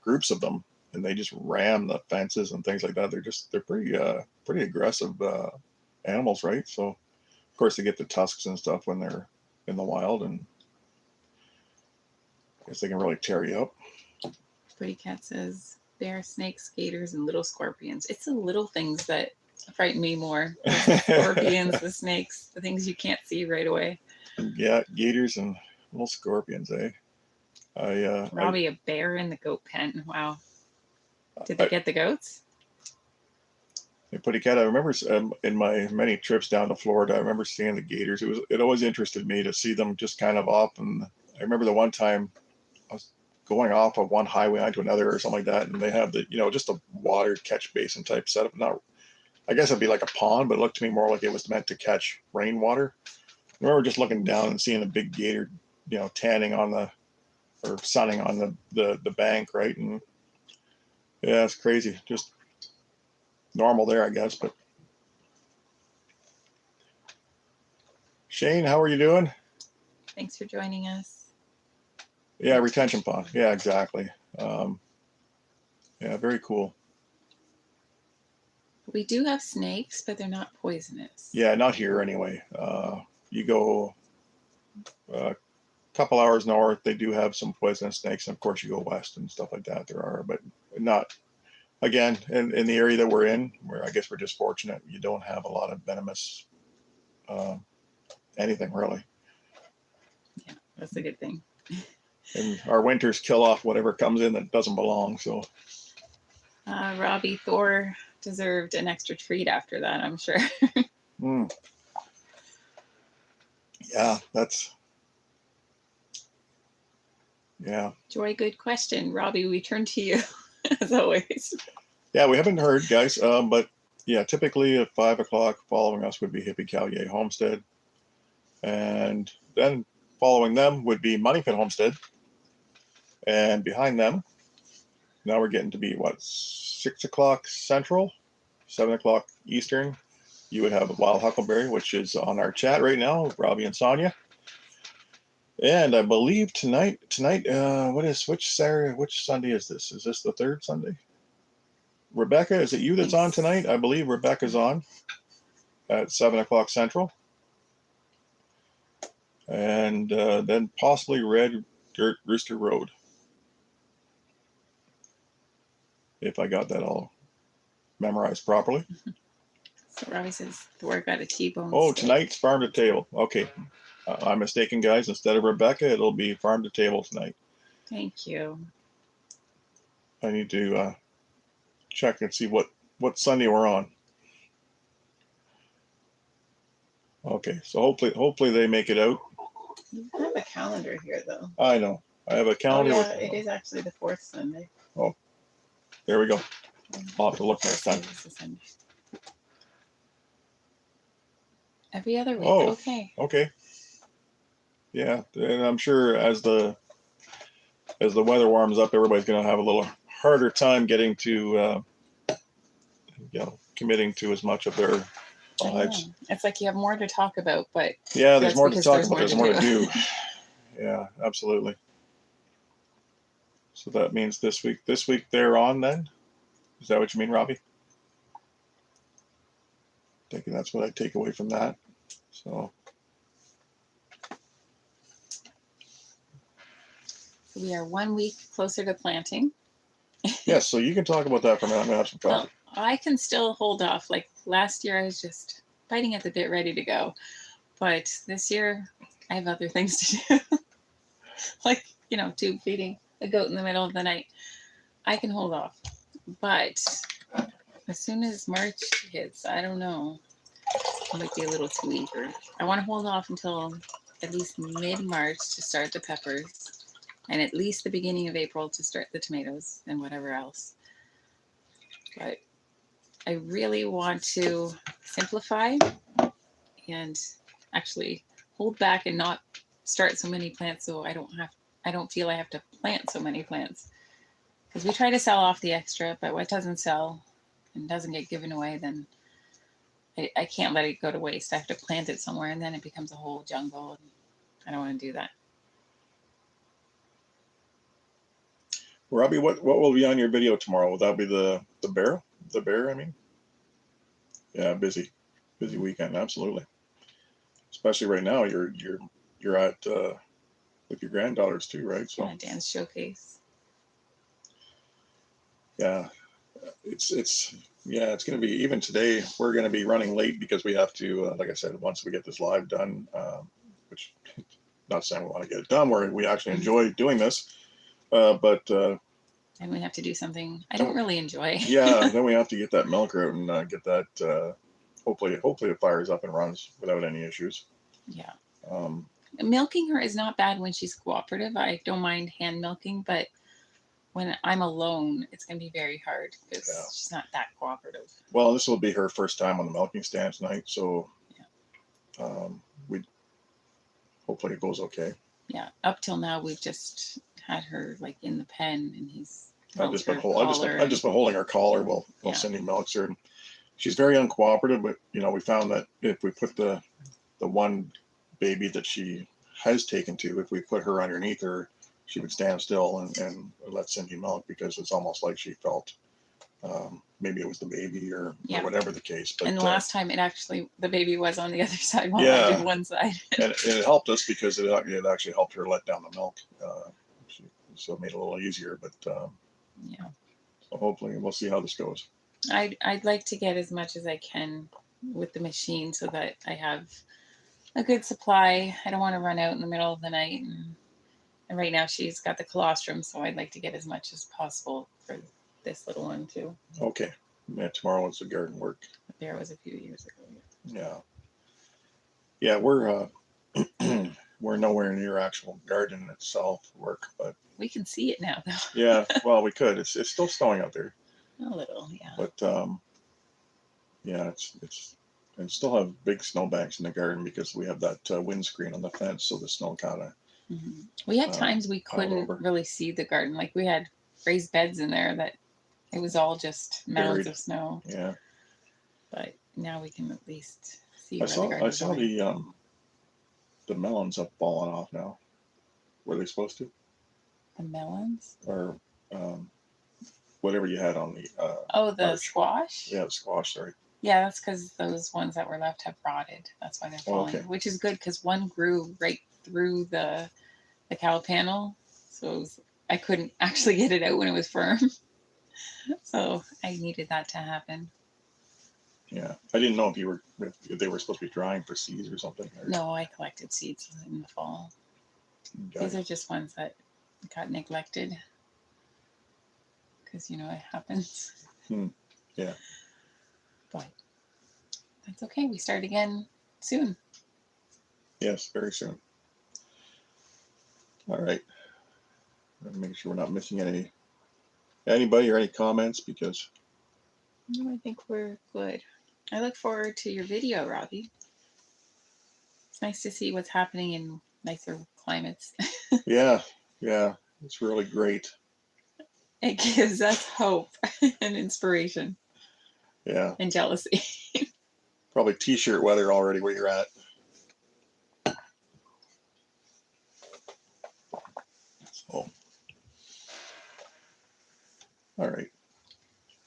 [SPEAKER 1] groups of them, and they just ram the fences and things like that. They're pretty aggressive animals, right? So of course they get the tusks and stuff when they're in the wild, and I guess they can really tear you up.
[SPEAKER 3] Pretty Cat says bear, snakes, gators, and little scorpions. It's the little things that frighten me more. The scorpions, the snakes, the things you can't see right away.
[SPEAKER 1] Yeah, gators and little scorpions, eh?
[SPEAKER 3] Robbie, a bear in the goat pen. Wow. Did they get the goats?
[SPEAKER 1] Pretty Cat. I remember in my many trips down to Florida, I remember seeing the gators. It always interested me to see them just kind of off. And I remember the one time I was going off of one highway onto another or something like that, and they have just a water catch basin type setup. Not, I guess it'd be like a pond, but it looked to me more like it was meant to catch rainwater. I remember just looking down and seeing a big gator, tanning on or sunning on the bank, right? And yeah, it's crazy. Just normal there, I guess. But Shane, how are you doing?
[SPEAKER 3] Thanks for joining us.
[SPEAKER 1] Yeah, retention pond. Yeah, exactly. Yeah, very cool.
[SPEAKER 3] We do have snakes, but they're not poisonous.
[SPEAKER 1] Yeah, not here anyway. You go a couple hours north, they do have some poisonous snakes. And of course, you go west and stuff like that. There are, but not, again, in the area that we're in, where I guess we're just fortunate. You don't have a lot of venomous anything, really.
[SPEAKER 3] Yeah, that's a good thing.
[SPEAKER 1] And our winters kill off whatever comes in that doesn't belong. So,
[SPEAKER 3] Robbie, Thor deserved an extra treat after that, I'm sure.
[SPEAKER 1] Yeah, yeah.
[SPEAKER 3] Joy, good question. Robbie, we turn to you as always.
[SPEAKER 1] Yeah, we haven't heard, guys, but yeah, typically at 5 o'clock following us would be Hippie Callier Homestead. And then following them would be Money Pit Homestead. And behind them, now we're getting to be, 6 o'clock Central, 7 o'clock Eastern. You would have Wild Huckleberry, which is on our chat right now, Robbie and Sonia. And I believe tonight, which Sunday is this? Is this the third Sunday? Rebecca, is it you that's on tonight? I believe Rebecca's on at 7 o'clock Central. And then possibly Red Dirt Rooster Road. If I got that all memorized properly.
[SPEAKER 3] So Robbie says Thor got a T-bone.
[SPEAKER 1] Oh,
[SPEAKER 3] steak.
[SPEAKER 1] tonight's farm to table. Okay. I'm mistaken, guys. Instead of Rebecca, it'll be farm to table tonight.
[SPEAKER 3] Thank you.
[SPEAKER 1] I need to check and see what Sunday we're on. Okay, so hopefully they make it out.
[SPEAKER 3] You have a calendar here, though.
[SPEAKER 1] I know. I have a calendar.
[SPEAKER 3] Oh, yeah, it is actually the fourth Sunday.
[SPEAKER 1] Oh, there we go. I'll have to look next time.
[SPEAKER 3] Every other week.
[SPEAKER 1] Oh,
[SPEAKER 3] Okay.
[SPEAKER 1] Okay. Yeah, and I'm sure as the weather warms up, everybody's going to have a little harder time getting to, committing to as much of their lives.
[SPEAKER 3] It's like you have more to talk about, but
[SPEAKER 1] yeah, there's more to
[SPEAKER 3] because
[SPEAKER 1] talk about. There's more to do. Yeah, absolutely. So that means this week they're on then? Is that what you mean, Robbie? Thinking that's what I take away from that. So
[SPEAKER 3] we are 1 week closer to planting.
[SPEAKER 1] yes, so you can talk about that for a minute. I'm gonna have some coffee.
[SPEAKER 3] Well, I can still hold off. Like last year, I was just biting at the bit, ready to go. But this year, I have other things to do, like, tube feeding a goat in the middle of the night. I can hold off. But as soon as March hits, I don't know. It might be a little too eager. I want to hold off until at least mid-March to start the peppers, and at least the beginning of April to start the tomatoes and whatever else. But I really want to simplify and actually hold back and not start so many plants, so I don't feel I have to plant so many plants. Because we try to sell off the extra, but what doesn't sell and doesn't get given away, then I can't let it go to waste. I have to plant it somewhere, and then it becomes a whole jungle, and I don't want to do that.
[SPEAKER 1] Robbie, what will be on your video tomorrow? Will that be the bear? The bear, I mean. Yeah, busy weekend, absolutely. Especially right now, you're at with your granddaughters too, right? So
[SPEAKER 3] Dance showcase.
[SPEAKER 1] Yeah, it's going to be, even today we're going to be running late because we have to, like I said, once we get this live done, which not saying we want to get it done, we actually enjoy doing this, but
[SPEAKER 3] and we have to do something I don't really enjoy.
[SPEAKER 1] Yeah, then we have to get that milker out and get that. Hopefully it fires up and runs without any issues.
[SPEAKER 3] Yeah.
[SPEAKER 1] Um,
[SPEAKER 3] Milking her is not bad when she's cooperative. I don't mind hand milking, but when I'm alone, it's going to be very hard because she's not that cooperative.
[SPEAKER 1] Well, this will be her first time on the milking stand tonight, so we hopefully it goes okay.
[SPEAKER 3] Yeah, up till now we've just had her like in the pen, and he's.
[SPEAKER 1] I've just been holding her collar while Cindy milks her. And she's very uncooperative, but we found that if we put the one baby that she has taken to, if we put her underneath her, she would stand still and let Cindy milk, because it's almost like she felt maybe it was the baby or whatever the case. But,
[SPEAKER 3] and the last time the baby was on the other side while I did one side.
[SPEAKER 1] And it helped us because it actually helped her let down the milk. So it made it a little easier, but so hopefully we'll see how this goes.
[SPEAKER 3] I'd like to get as much as I can with the machine so that I have a good supply. I don't want to run out in the middle of the night. And right now she's got the colostrum, so I'd like to get as much as possible for this little one too.
[SPEAKER 1] Okay. Yeah, tomorrow is the garden work.
[SPEAKER 3] There was a few years ago.
[SPEAKER 1] Yeah. Yeah, we're we're nowhere near actual garden itself work, but
[SPEAKER 3] we can see it now though.
[SPEAKER 1] Yeah, well, we could. It's still snowing out there.
[SPEAKER 3] A little, yeah.
[SPEAKER 1] But yeah, it's and still have big snowbanks in the garden because we have that windscreen on the fence, so the snow kind of.
[SPEAKER 3] Mm-hmm. We had times we couldn't really see the garden. Like we had raised beds in there that it was all just mounds of snow.
[SPEAKER 1] Yeah.
[SPEAKER 3] But now we can at least see.
[SPEAKER 1] I saw the melons have fallen off now. Were they supposed to?
[SPEAKER 3] The melons?
[SPEAKER 1] Or whatever you had on the.
[SPEAKER 3] The squash?
[SPEAKER 1] Yeah, the squash. Sorry.
[SPEAKER 3] Yeah, that's because those ones that were left have rotted. That's why they're falling. Okay. Which is good because one grew right through the cow panel, so I couldn't actually get it out when it was firm. So I needed that to happen.
[SPEAKER 1] Yeah, I didn't know if they were supposed to be drying for seeds or something.
[SPEAKER 3] No, I collected seeds in the fall. Okay. These are just ones that got neglected because it happens.
[SPEAKER 1] Yeah.
[SPEAKER 3] But that's okay. We start again soon.
[SPEAKER 1] Yes, very soon. All right. Make sure we're not missing anybody or any comments, because.
[SPEAKER 3] No, I think we're good. I look forward to your video, Robbie. It's nice to see what's happening in nicer climates.
[SPEAKER 1] Yeah, it's really great.
[SPEAKER 3] It gives us hope and inspiration.
[SPEAKER 1] Yeah.
[SPEAKER 3] And jealousy.
[SPEAKER 1] Probably t-shirt weather already where you're at. So. All right.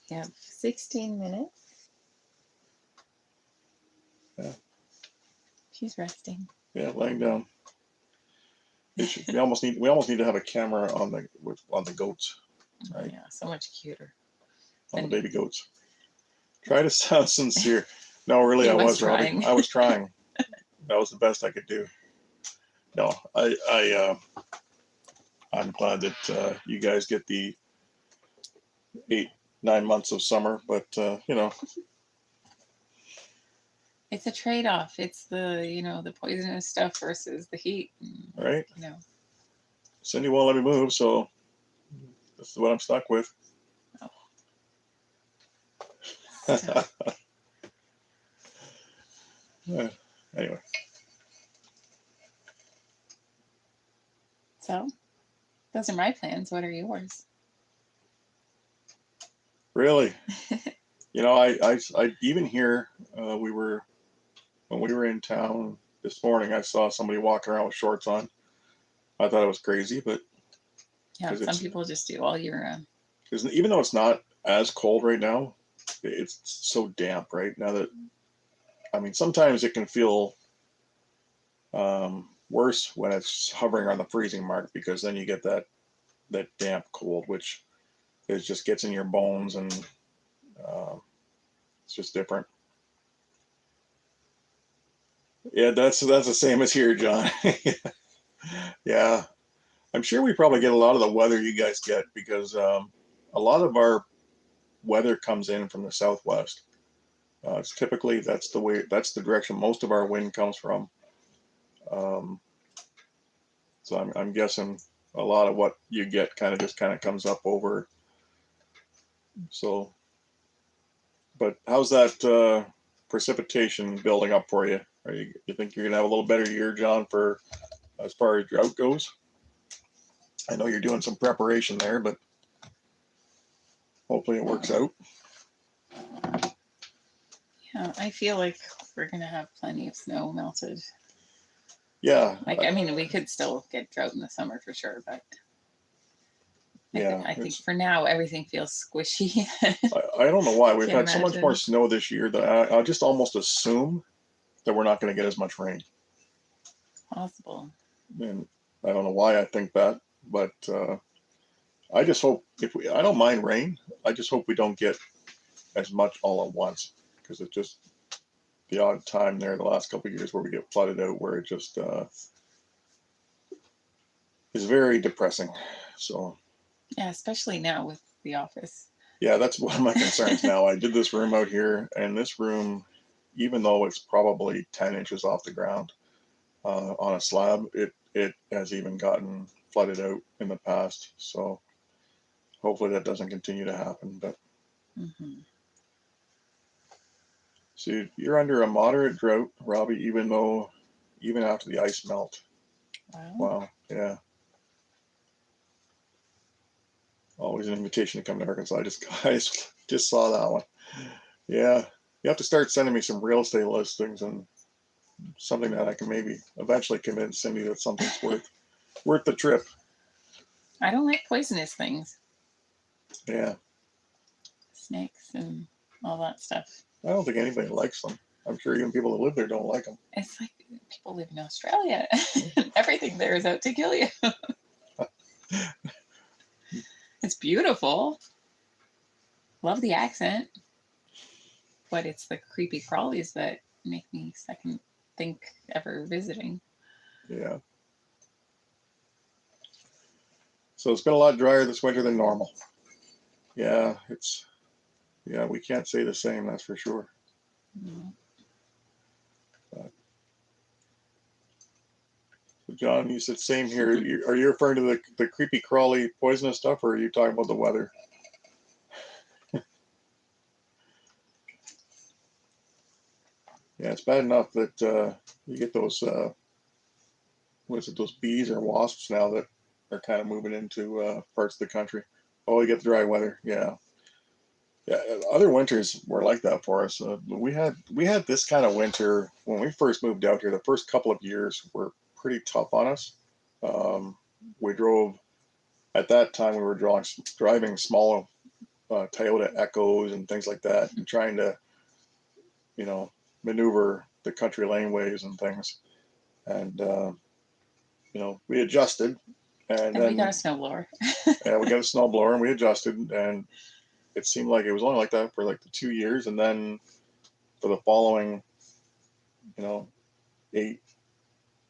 [SPEAKER 3] We have 16 minutes.
[SPEAKER 1] Yeah.
[SPEAKER 3] She's resting.
[SPEAKER 1] Yeah, laying down. We almost need to have a camera on the goats. Right?
[SPEAKER 3] Yeah, so much cuter.
[SPEAKER 1] On the baby goats. Try to sound sincere. No, really,
[SPEAKER 3] He
[SPEAKER 1] I
[SPEAKER 3] was
[SPEAKER 1] was, Robbie.
[SPEAKER 3] trying.
[SPEAKER 1] I was trying. That was the best I could do. No, I'm glad that you guys get the 8-9 months of summer, but you know,
[SPEAKER 3] It's a trade-off. It's the poisonous stuff versus the heat.
[SPEAKER 1] right?
[SPEAKER 3] You know.
[SPEAKER 1] Cindy won't let me move, so this is what I'm stuck with.
[SPEAKER 3] So,
[SPEAKER 1] Anyway,
[SPEAKER 3] so those are my plans. What are yours?
[SPEAKER 1] really, you know, I even here when we were in town this morning, I saw somebody walking around with shorts on. I thought it was crazy, but
[SPEAKER 3] Yeah, some people just do all year round.
[SPEAKER 1] because even though it's not as cold right now, it's so damp right now that, I mean, sometimes it can feel worse when it's hovering on the freezing mark, because then you get that damp cold, which is just gets in your bones, and it's just different. Yeah, that's the same as here, John. Yeah, I'm sure we probably get a lot of the weather you guys get, because a lot of our weather comes in from the southwest. It's typically that's the direction most of our wind comes from. So I'm guessing a lot of what you get kind of comes up over. So, but how's that precipitation building up for you? You think you're gonna have a little better year, John, for as far as drought goes? I know you're doing some preparation there, but hopefully it works out.
[SPEAKER 3] Yeah, I feel like we're gonna have plenty of snow melted.
[SPEAKER 1] Yeah.
[SPEAKER 3] I mean, we could still get drought in the summer for sure, but
[SPEAKER 1] Yeah.
[SPEAKER 3] I think for now everything feels squishy.
[SPEAKER 1] I don't know why we've
[SPEAKER 3] Can't
[SPEAKER 1] had so much more
[SPEAKER 3] imagine.
[SPEAKER 1] snow this year that I just almost assume that we're not going to get as much rain.
[SPEAKER 3] Possible.
[SPEAKER 1] And I don't know why I think that, but I just hope I don't mind rain. I just hope we don't get as much all at once, because it's just the odd time there the last couple of years where we get flooded out, where it just is very depressing. So
[SPEAKER 3] Yeah, especially now with the office.
[SPEAKER 1] yeah, that's one of my concerns now. I did this room out here, and this room, even though it's probably 10 inches off the ground on a slab, it has even gotten flooded out in the past. So hopefully that doesn't continue to happen. But
[SPEAKER 3] Mm-hmm.
[SPEAKER 1] so you're under a moderate drought, Robbie, even after the ice melt.
[SPEAKER 3] Wow.
[SPEAKER 1] Wow. Yeah. Always an invitation to come to Arkansas. I just saw that one. Yeah. You have to start sending me some real estate listings and something that I can maybe eventually convince Cindy that something's worth the trip.
[SPEAKER 3] I don't like poisonous things.
[SPEAKER 1] Yeah.
[SPEAKER 3] Snakes and all that stuff.
[SPEAKER 1] I don't think anybody likes them. I'm sure even people that live there don't like them.
[SPEAKER 3] It's like people live in Australia. Everything there is out to kill you. It's beautiful. Love the accent. But it's the creepy crawlies that make me second think ever visiting.
[SPEAKER 1] Yeah. So it's been a lot drier this winter than normal. Yeah, we can't say the same, that's for sure.
[SPEAKER 3] Mm.
[SPEAKER 1] So John, you said same here. Are you referring to the creepy crawly poisonous stuff, or are you talking about the weather? Yeah, it's bad enough that you get those those bees or wasps now that are kind of moving into parts of the country. Oh, you get the dry weather. Yeah. Yeah, other winters were like that for us. We had this kind of winter when we first moved out here. The first couple of years were pretty tough on us. We drove at that time. We were driving small Toyota Echoes and things like that, and trying to, maneuver the country laneways and things. And we adjusted, and
[SPEAKER 3] And
[SPEAKER 1] then
[SPEAKER 3] we got a snowblower.
[SPEAKER 1] yeah, we got a snowblower, and we adjusted, and it seemed like it was only like that for like the 2 years, and then for the following, you know, 8.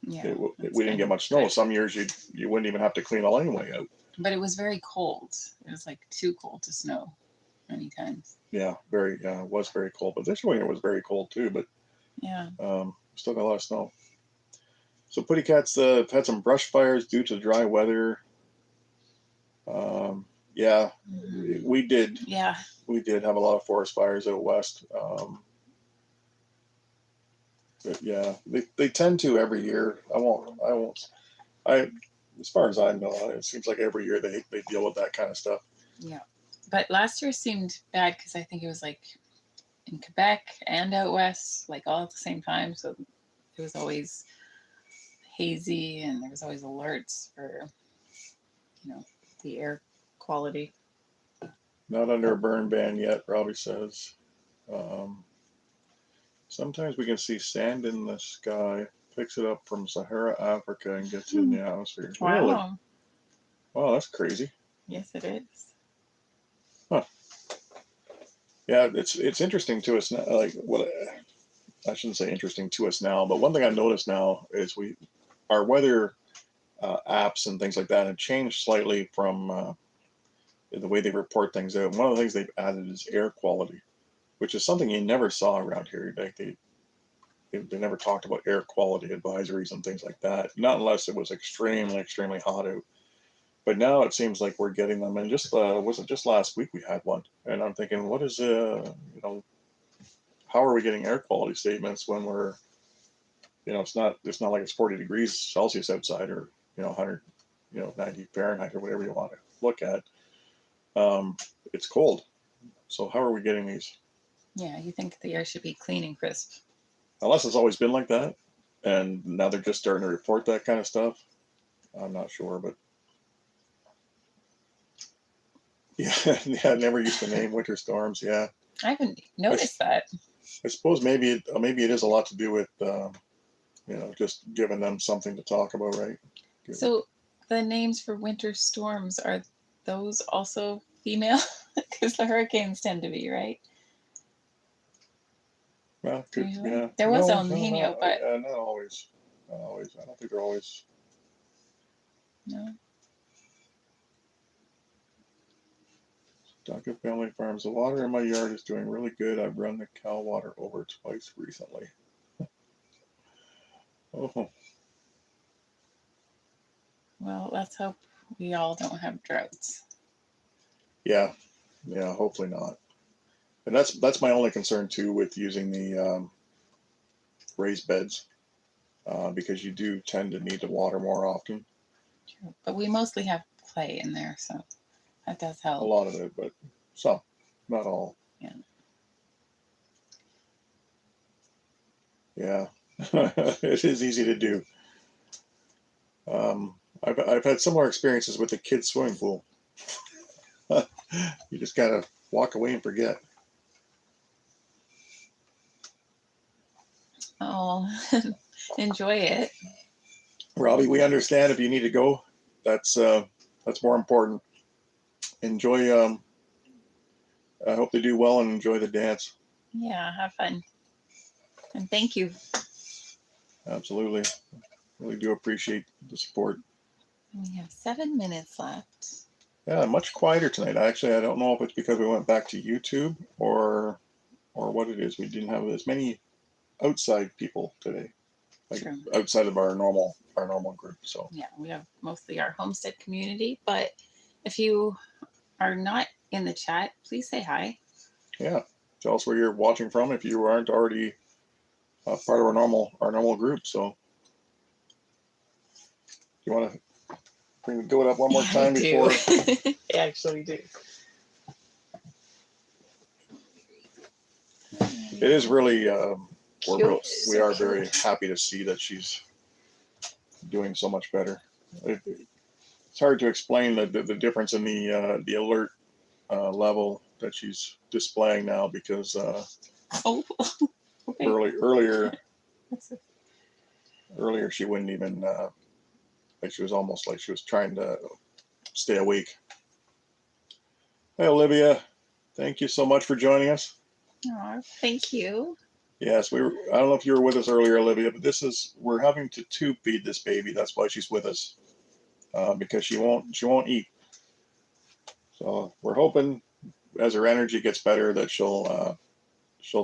[SPEAKER 3] Yeah,
[SPEAKER 1] We didn't get much snow. Some years you wouldn't even have to clean all anyway out.
[SPEAKER 3] But it was very cold. It was like too cold to snow many times.
[SPEAKER 1] Yeah, it was very cold. But this winter was very cold too. But
[SPEAKER 3] yeah,
[SPEAKER 1] still got a lot of snow. So Putty Cats had some brush fires due to dry weather. Yeah, we did.
[SPEAKER 3] Yeah,
[SPEAKER 1] we did have a lot of forest fires out west. But yeah, they tend to every year. As far as I know, it seems like every year they deal with that kind of stuff.
[SPEAKER 3] yeah. But last year seemed bad because I think it was like in Quebec and out west, like all at the same time. So it was always hazy, and there was always alerts for, the air quality.
[SPEAKER 1] Not under a burn ban yet, Robbie says. Sometimes we can see sand in the sky, picks it up from Sahara, Africa, and gets it in the atmosphere.
[SPEAKER 3] Wow.
[SPEAKER 1] Really? Wow, that's crazy.
[SPEAKER 3] Yes, it is.
[SPEAKER 1] Huh. Yeah, it's interesting to us now. Like, I shouldn't say interesting to us now, but one thing I noticed now is our weather apps and things like that have changed slightly from the way they report things out. One of the things they've added is air quality, which is something you never saw around here. Like they never talked about air quality advisories and things like that, not unless it was extremely hot out. But now it seems like we're getting them, and was it just last week we had one? And I'm thinking, what is how are we getting air quality statements when we're, it's not like it's 40 degrees Celsius outside, or 100, 90 Fahrenheit, or whatever you want to look at. It's cold, so how are we getting these?
[SPEAKER 3] Yeah, you think the air should be clean and crisp.
[SPEAKER 1] Unless it's always been like that, and now they're just starting to report that kind of stuff. I'm not sure, but yeah, I never used to name winter storms. Yeah,
[SPEAKER 3] I haven't noticed that.
[SPEAKER 1] I suppose maybe it is a lot to do with just giving them something to talk about, right?
[SPEAKER 3] So the names for winter storms, are those also female? Because the hurricanes tend to be, right?
[SPEAKER 1] Well,
[SPEAKER 3] Usually.
[SPEAKER 1] yeah.
[SPEAKER 3] There was
[SPEAKER 1] no,
[SPEAKER 3] El Nino, but
[SPEAKER 1] not always. Not always. I don't think they're always.
[SPEAKER 3] no.
[SPEAKER 1] Duncan Family Farms. The water in my yard is doing really good. I've run the cow water over twice recently. Oh.
[SPEAKER 3] Well, let's hope we all don't have droughts.
[SPEAKER 1] Yeah. Hopefully not. And that's my only concern too with using the raised beds, because you do tend to need to water more often.
[SPEAKER 3] True. But we mostly have clay in there, so that does help.
[SPEAKER 1] A lot of it, but some, not all.
[SPEAKER 3] Yeah.
[SPEAKER 1] Yeah, it is easy to do. I've had similar experiences with the kids' swimming pool. You just gotta walk away and forget.
[SPEAKER 3] Oh, enjoy it.
[SPEAKER 1] Robbie, we understand if you need to go. That's more important. Enjoy. I hope they do well and enjoy the dance.
[SPEAKER 3] Yeah, have fun. And thank you.
[SPEAKER 1] Absolutely. Really do appreciate the support.
[SPEAKER 3] We have 7 minutes left.
[SPEAKER 1] Yeah, much quieter tonight. Actually, I don't know if it's because we went back to YouTube or what it is. We didn't have as many outside people today, like
[SPEAKER 3] True.
[SPEAKER 1] outside of our normal group. So
[SPEAKER 3] Yeah, we have mostly our Homestead community, but if you are not in the chat, please say hi.
[SPEAKER 1] Yeah, tell us where you're watching from if you aren't already part of our normal group. So you want to do it up one more time before?
[SPEAKER 3] I actually do.
[SPEAKER 1] It is really. We are
[SPEAKER 3] So
[SPEAKER 1] very
[SPEAKER 3] cute.
[SPEAKER 1] happy to see that she's doing so much better. It's hard to explain the difference in the alert level that she's displaying now, because
[SPEAKER 3] Oh, okay.
[SPEAKER 1] earlier she wouldn't even like, she was almost like she was trying to stay awake. Hey Olivia, thank you so much for joining us.
[SPEAKER 3] Oh, thank you.
[SPEAKER 1] Yes, we were. I don't know if you were with us earlier, Olivia, but we're having to tube feed this baby. That's why she's with us, because she won't eat. So we're hoping as her energy gets better that she'll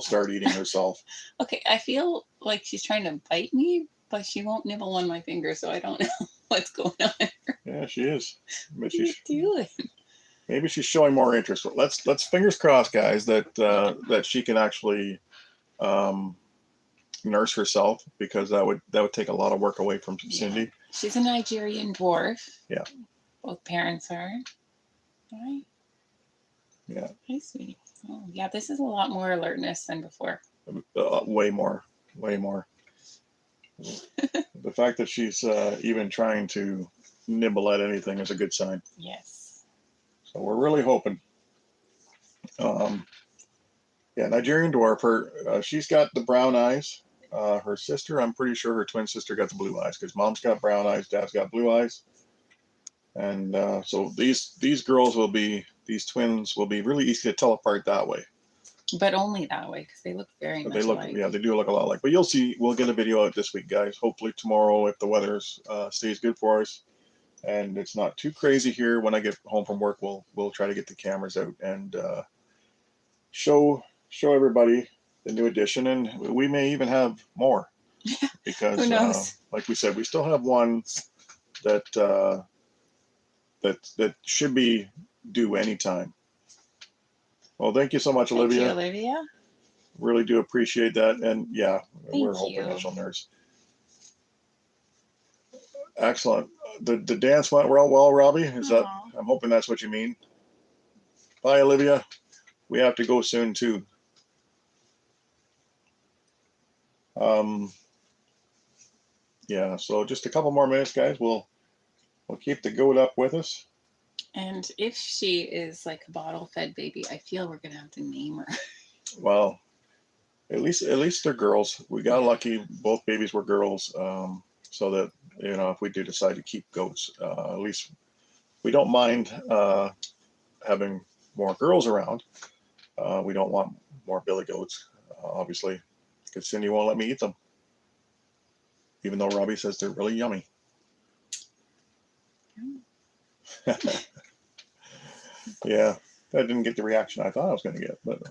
[SPEAKER 1] start eating herself.
[SPEAKER 3] Okay, I feel like she's trying to bite me, but she won't nibble on my finger, so I don't know what's going on.
[SPEAKER 1] Yeah, she is. But
[SPEAKER 3] What are you doing?
[SPEAKER 1] maybe she's showing more interest. Let's fingers crossed, guys, that she can actually nurse herself, because that would take a lot of work away from Cindy.
[SPEAKER 3] Yeah. She's a Nigerian dwarf.
[SPEAKER 1] Yeah.
[SPEAKER 3] Both parents are. Right.
[SPEAKER 1] Yeah.
[SPEAKER 3] Hi, sweetie. Oh, yeah. This is a lot more alertness than before.
[SPEAKER 1] Way more. The fact that she's even trying to nibble at anything is a good sign.
[SPEAKER 3] Yes.
[SPEAKER 1] So we're really hoping. Yeah, Nigerian dwarf. She's got the brown eyes. Her sister, I'm pretty sure her twin sister got the blue eyes, because mom's got brown eyes, dad's got blue eyes. And so these twins will be really easy to tell apart that way.
[SPEAKER 3] But only that way, because they look very much alike.
[SPEAKER 1] Yeah, they do look a lot alike. But you'll see, we'll get a video out this week, guys. Hopefully tomorrow, if the weather stays good for us and it's not too crazy here. When I get home from work, we'll try to get the cameras out and show everybody the new edition, and we may even have more. Because
[SPEAKER 3] who knows?
[SPEAKER 1] like we said, we still have one that should be due anytime. Well, thank you so much, Olivia.
[SPEAKER 3] Thank you, Olivia.
[SPEAKER 1] Really do appreciate that. And yeah, we're
[SPEAKER 3] Thank
[SPEAKER 1] hoping
[SPEAKER 3] you.
[SPEAKER 1] that she'll nurse. Excellent. The dance went well, Robbie. Is that? I'm hoping that's what you mean. Bye, Olivia. We have to go soon too. Yeah, so just a couple more minutes, guys. We'll keep the goat up with us.
[SPEAKER 3] And if she is like a bottle-fed baby, I feel we're gonna have to name her.
[SPEAKER 1] Well, at least they're girls. We got lucky; both babies were girls. So that, if we do decide to keep goats, at least we don't mind having more girls around. We don't want more billy goats, obviously, because Cindy won't let me eat them, even though Robbie says they're really yummy. Yeah, that didn't get the reaction I thought I was going to get, but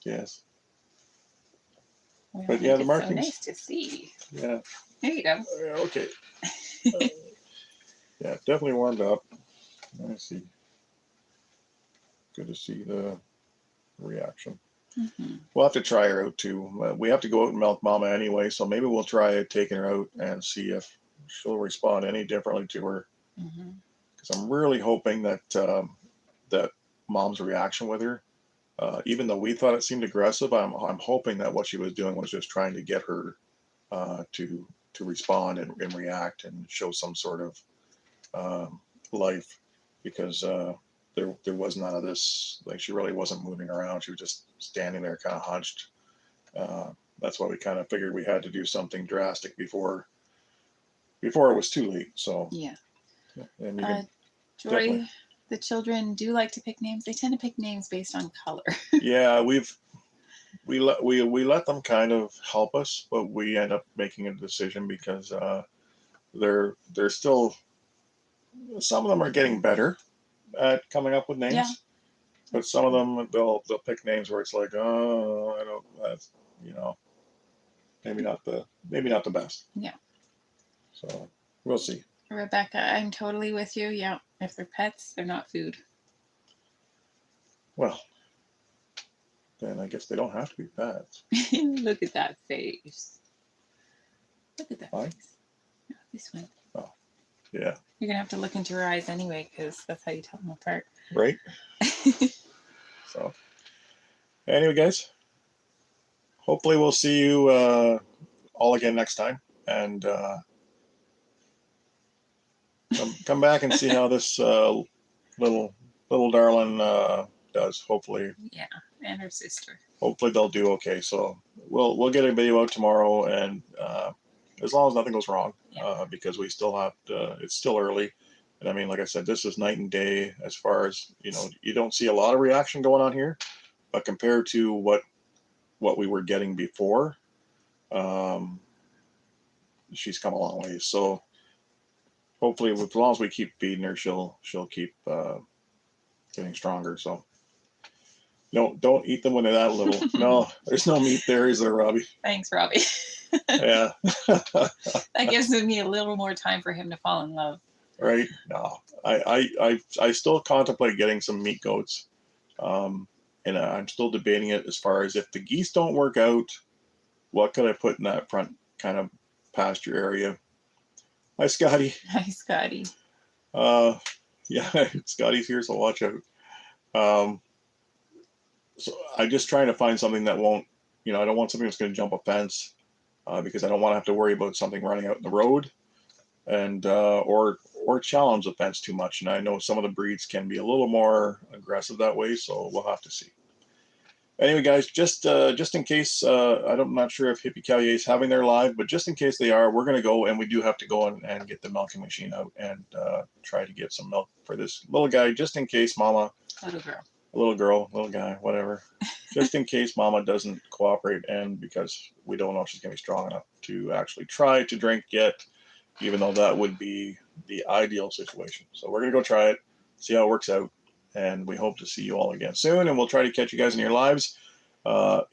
[SPEAKER 1] yes.
[SPEAKER 3] Well,
[SPEAKER 1] But yeah, the markings.
[SPEAKER 3] So nice to see.
[SPEAKER 1] Yeah.
[SPEAKER 3] There you go.
[SPEAKER 1] Okay. Yeah, definitely warmed up. Let me see. Good to see the reaction.
[SPEAKER 3] Mm-hmm.
[SPEAKER 1] We'll have to try her out too. We have to go out and milk Mama anyway, so maybe we'll try taking her out and see if she'll respond any differently to her. Because I'm really hoping that that Mom's reaction with her, even though we thought it seemed aggressive, I'm hoping that what she was doing was just trying to get her to respond and react and show some sort of life, because there was none of this. Like, she really wasn't moving around. She was just standing there kind of hunched. That's why we kind of figured we had to do something drastic before it was too late. So
[SPEAKER 3] yeah.
[SPEAKER 1] And
[SPEAKER 3] Joy,
[SPEAKER 1] definitely.
[SPEAKER 3] The children do like to pick names. They tend to pick names based on color.
[SPEAKER 1] Yeah, we let them kind of help us, but we end up making a decision because they're still, some of them are getting better at coming up with names.
[SPEAKER 3] Yeah.
[SPEAKER 1] But some of them, they'll pick names where it's like, oh, I don't, that's, maybe not the best.
[SPEAKER 3] Yeah.
[SPEAKER 1] So we'll see.
[SPEAKER 3] Rebecca, I'm totally with you. Yeah. If they're pets, they're not food.
[SPEAKER 1] Well, then I guess they don't have to be pets.
[SPEAKER 3] Look at that face. Look at that face. No, this one.
[SPEAKER 1] Oh, yeah.
[SPEAKER 3] You're gonna have to look into her eyes anyway, because that's how you tell them apart.
[SPEAKER 1] Right. So, anyway, guys, hopefully we'll see you all again next time, and come back and see how this little darling does. Hopefully.
[SPEAKER 3] Yeah, and her sister.
[SPEAKER 1] Hopefully they'll do okay. So we'll get a video out tomorrow, and as long as nothing goes wrong, because we still have to, it's still early. And I mean, like I said, this is night and day as far as, you know, you don't see a lot of reaction going on here, but compared to what we were getting before, she's come a long way. So hopefully, as long as we keep feeding her, she'll keep getting stronger. So no, don't eat them when they're that little. No, there's no meat there, is there, Robbie?
[SPEAKER 3] Thanks, Robbie.
[SPEAKER 1] Yeah.
[SPEAKER 3] That gives me a little more time for him to fall in love.
[SPEAKER 1] Right. No, I still contemplate getting some meat goats, and I'm still debating it as far as if the geese don't work out, what could I put in that front kind of pasture area? Hi, Scotty.
[SPEAKER 3] Hi, Scotty.
[SPEAKER 1] Yeah, Scotty's here, so watch out. So I'm just trying to find something that won't, you know, I don't want something that's going to jump a fence, because I don't want to have to worry about something running out in the road, and or challenge the fence too much. And I know some of the breeds can be a little more aggressive that way, so we'll have to see. Anyway, guys, just in case, I'm not sure if Hippie Callier is having their live, but just in case they are, we're going to go, and we do have to go and get the milking machine out and try to get some milk for this little guy, just in case Mama, little girl, little guy, whatever, just in case Mama doesn't cooperate, and because we don't know if she's going to be strong enough to actually try to drink yet, even though that would be the ideal situation. So we're going to go try it, see how it works out. And we hope to see you all again soon. And we'll try to catch you guys in your lives.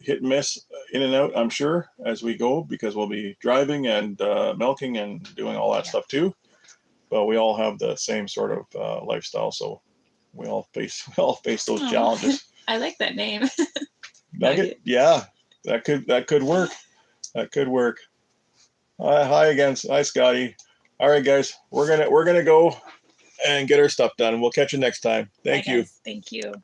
[SPEAKER 1] Hit and miss, in and out, I'm sure, as we go, because we'll be driving and milking and doing all that stuff too. But we all have the same sort of lifestyle, so we all face those challenges.
[SPEAKER 3] I like that name.
[SPEAKER 1] Nugget? Yeah, that could work. That could work. Hi again. Hi, Scotty. All right, guys, we're gonna go and get our stuff done. We'll catch you next time. Thank you.
[SPEAKER 3] Thank you.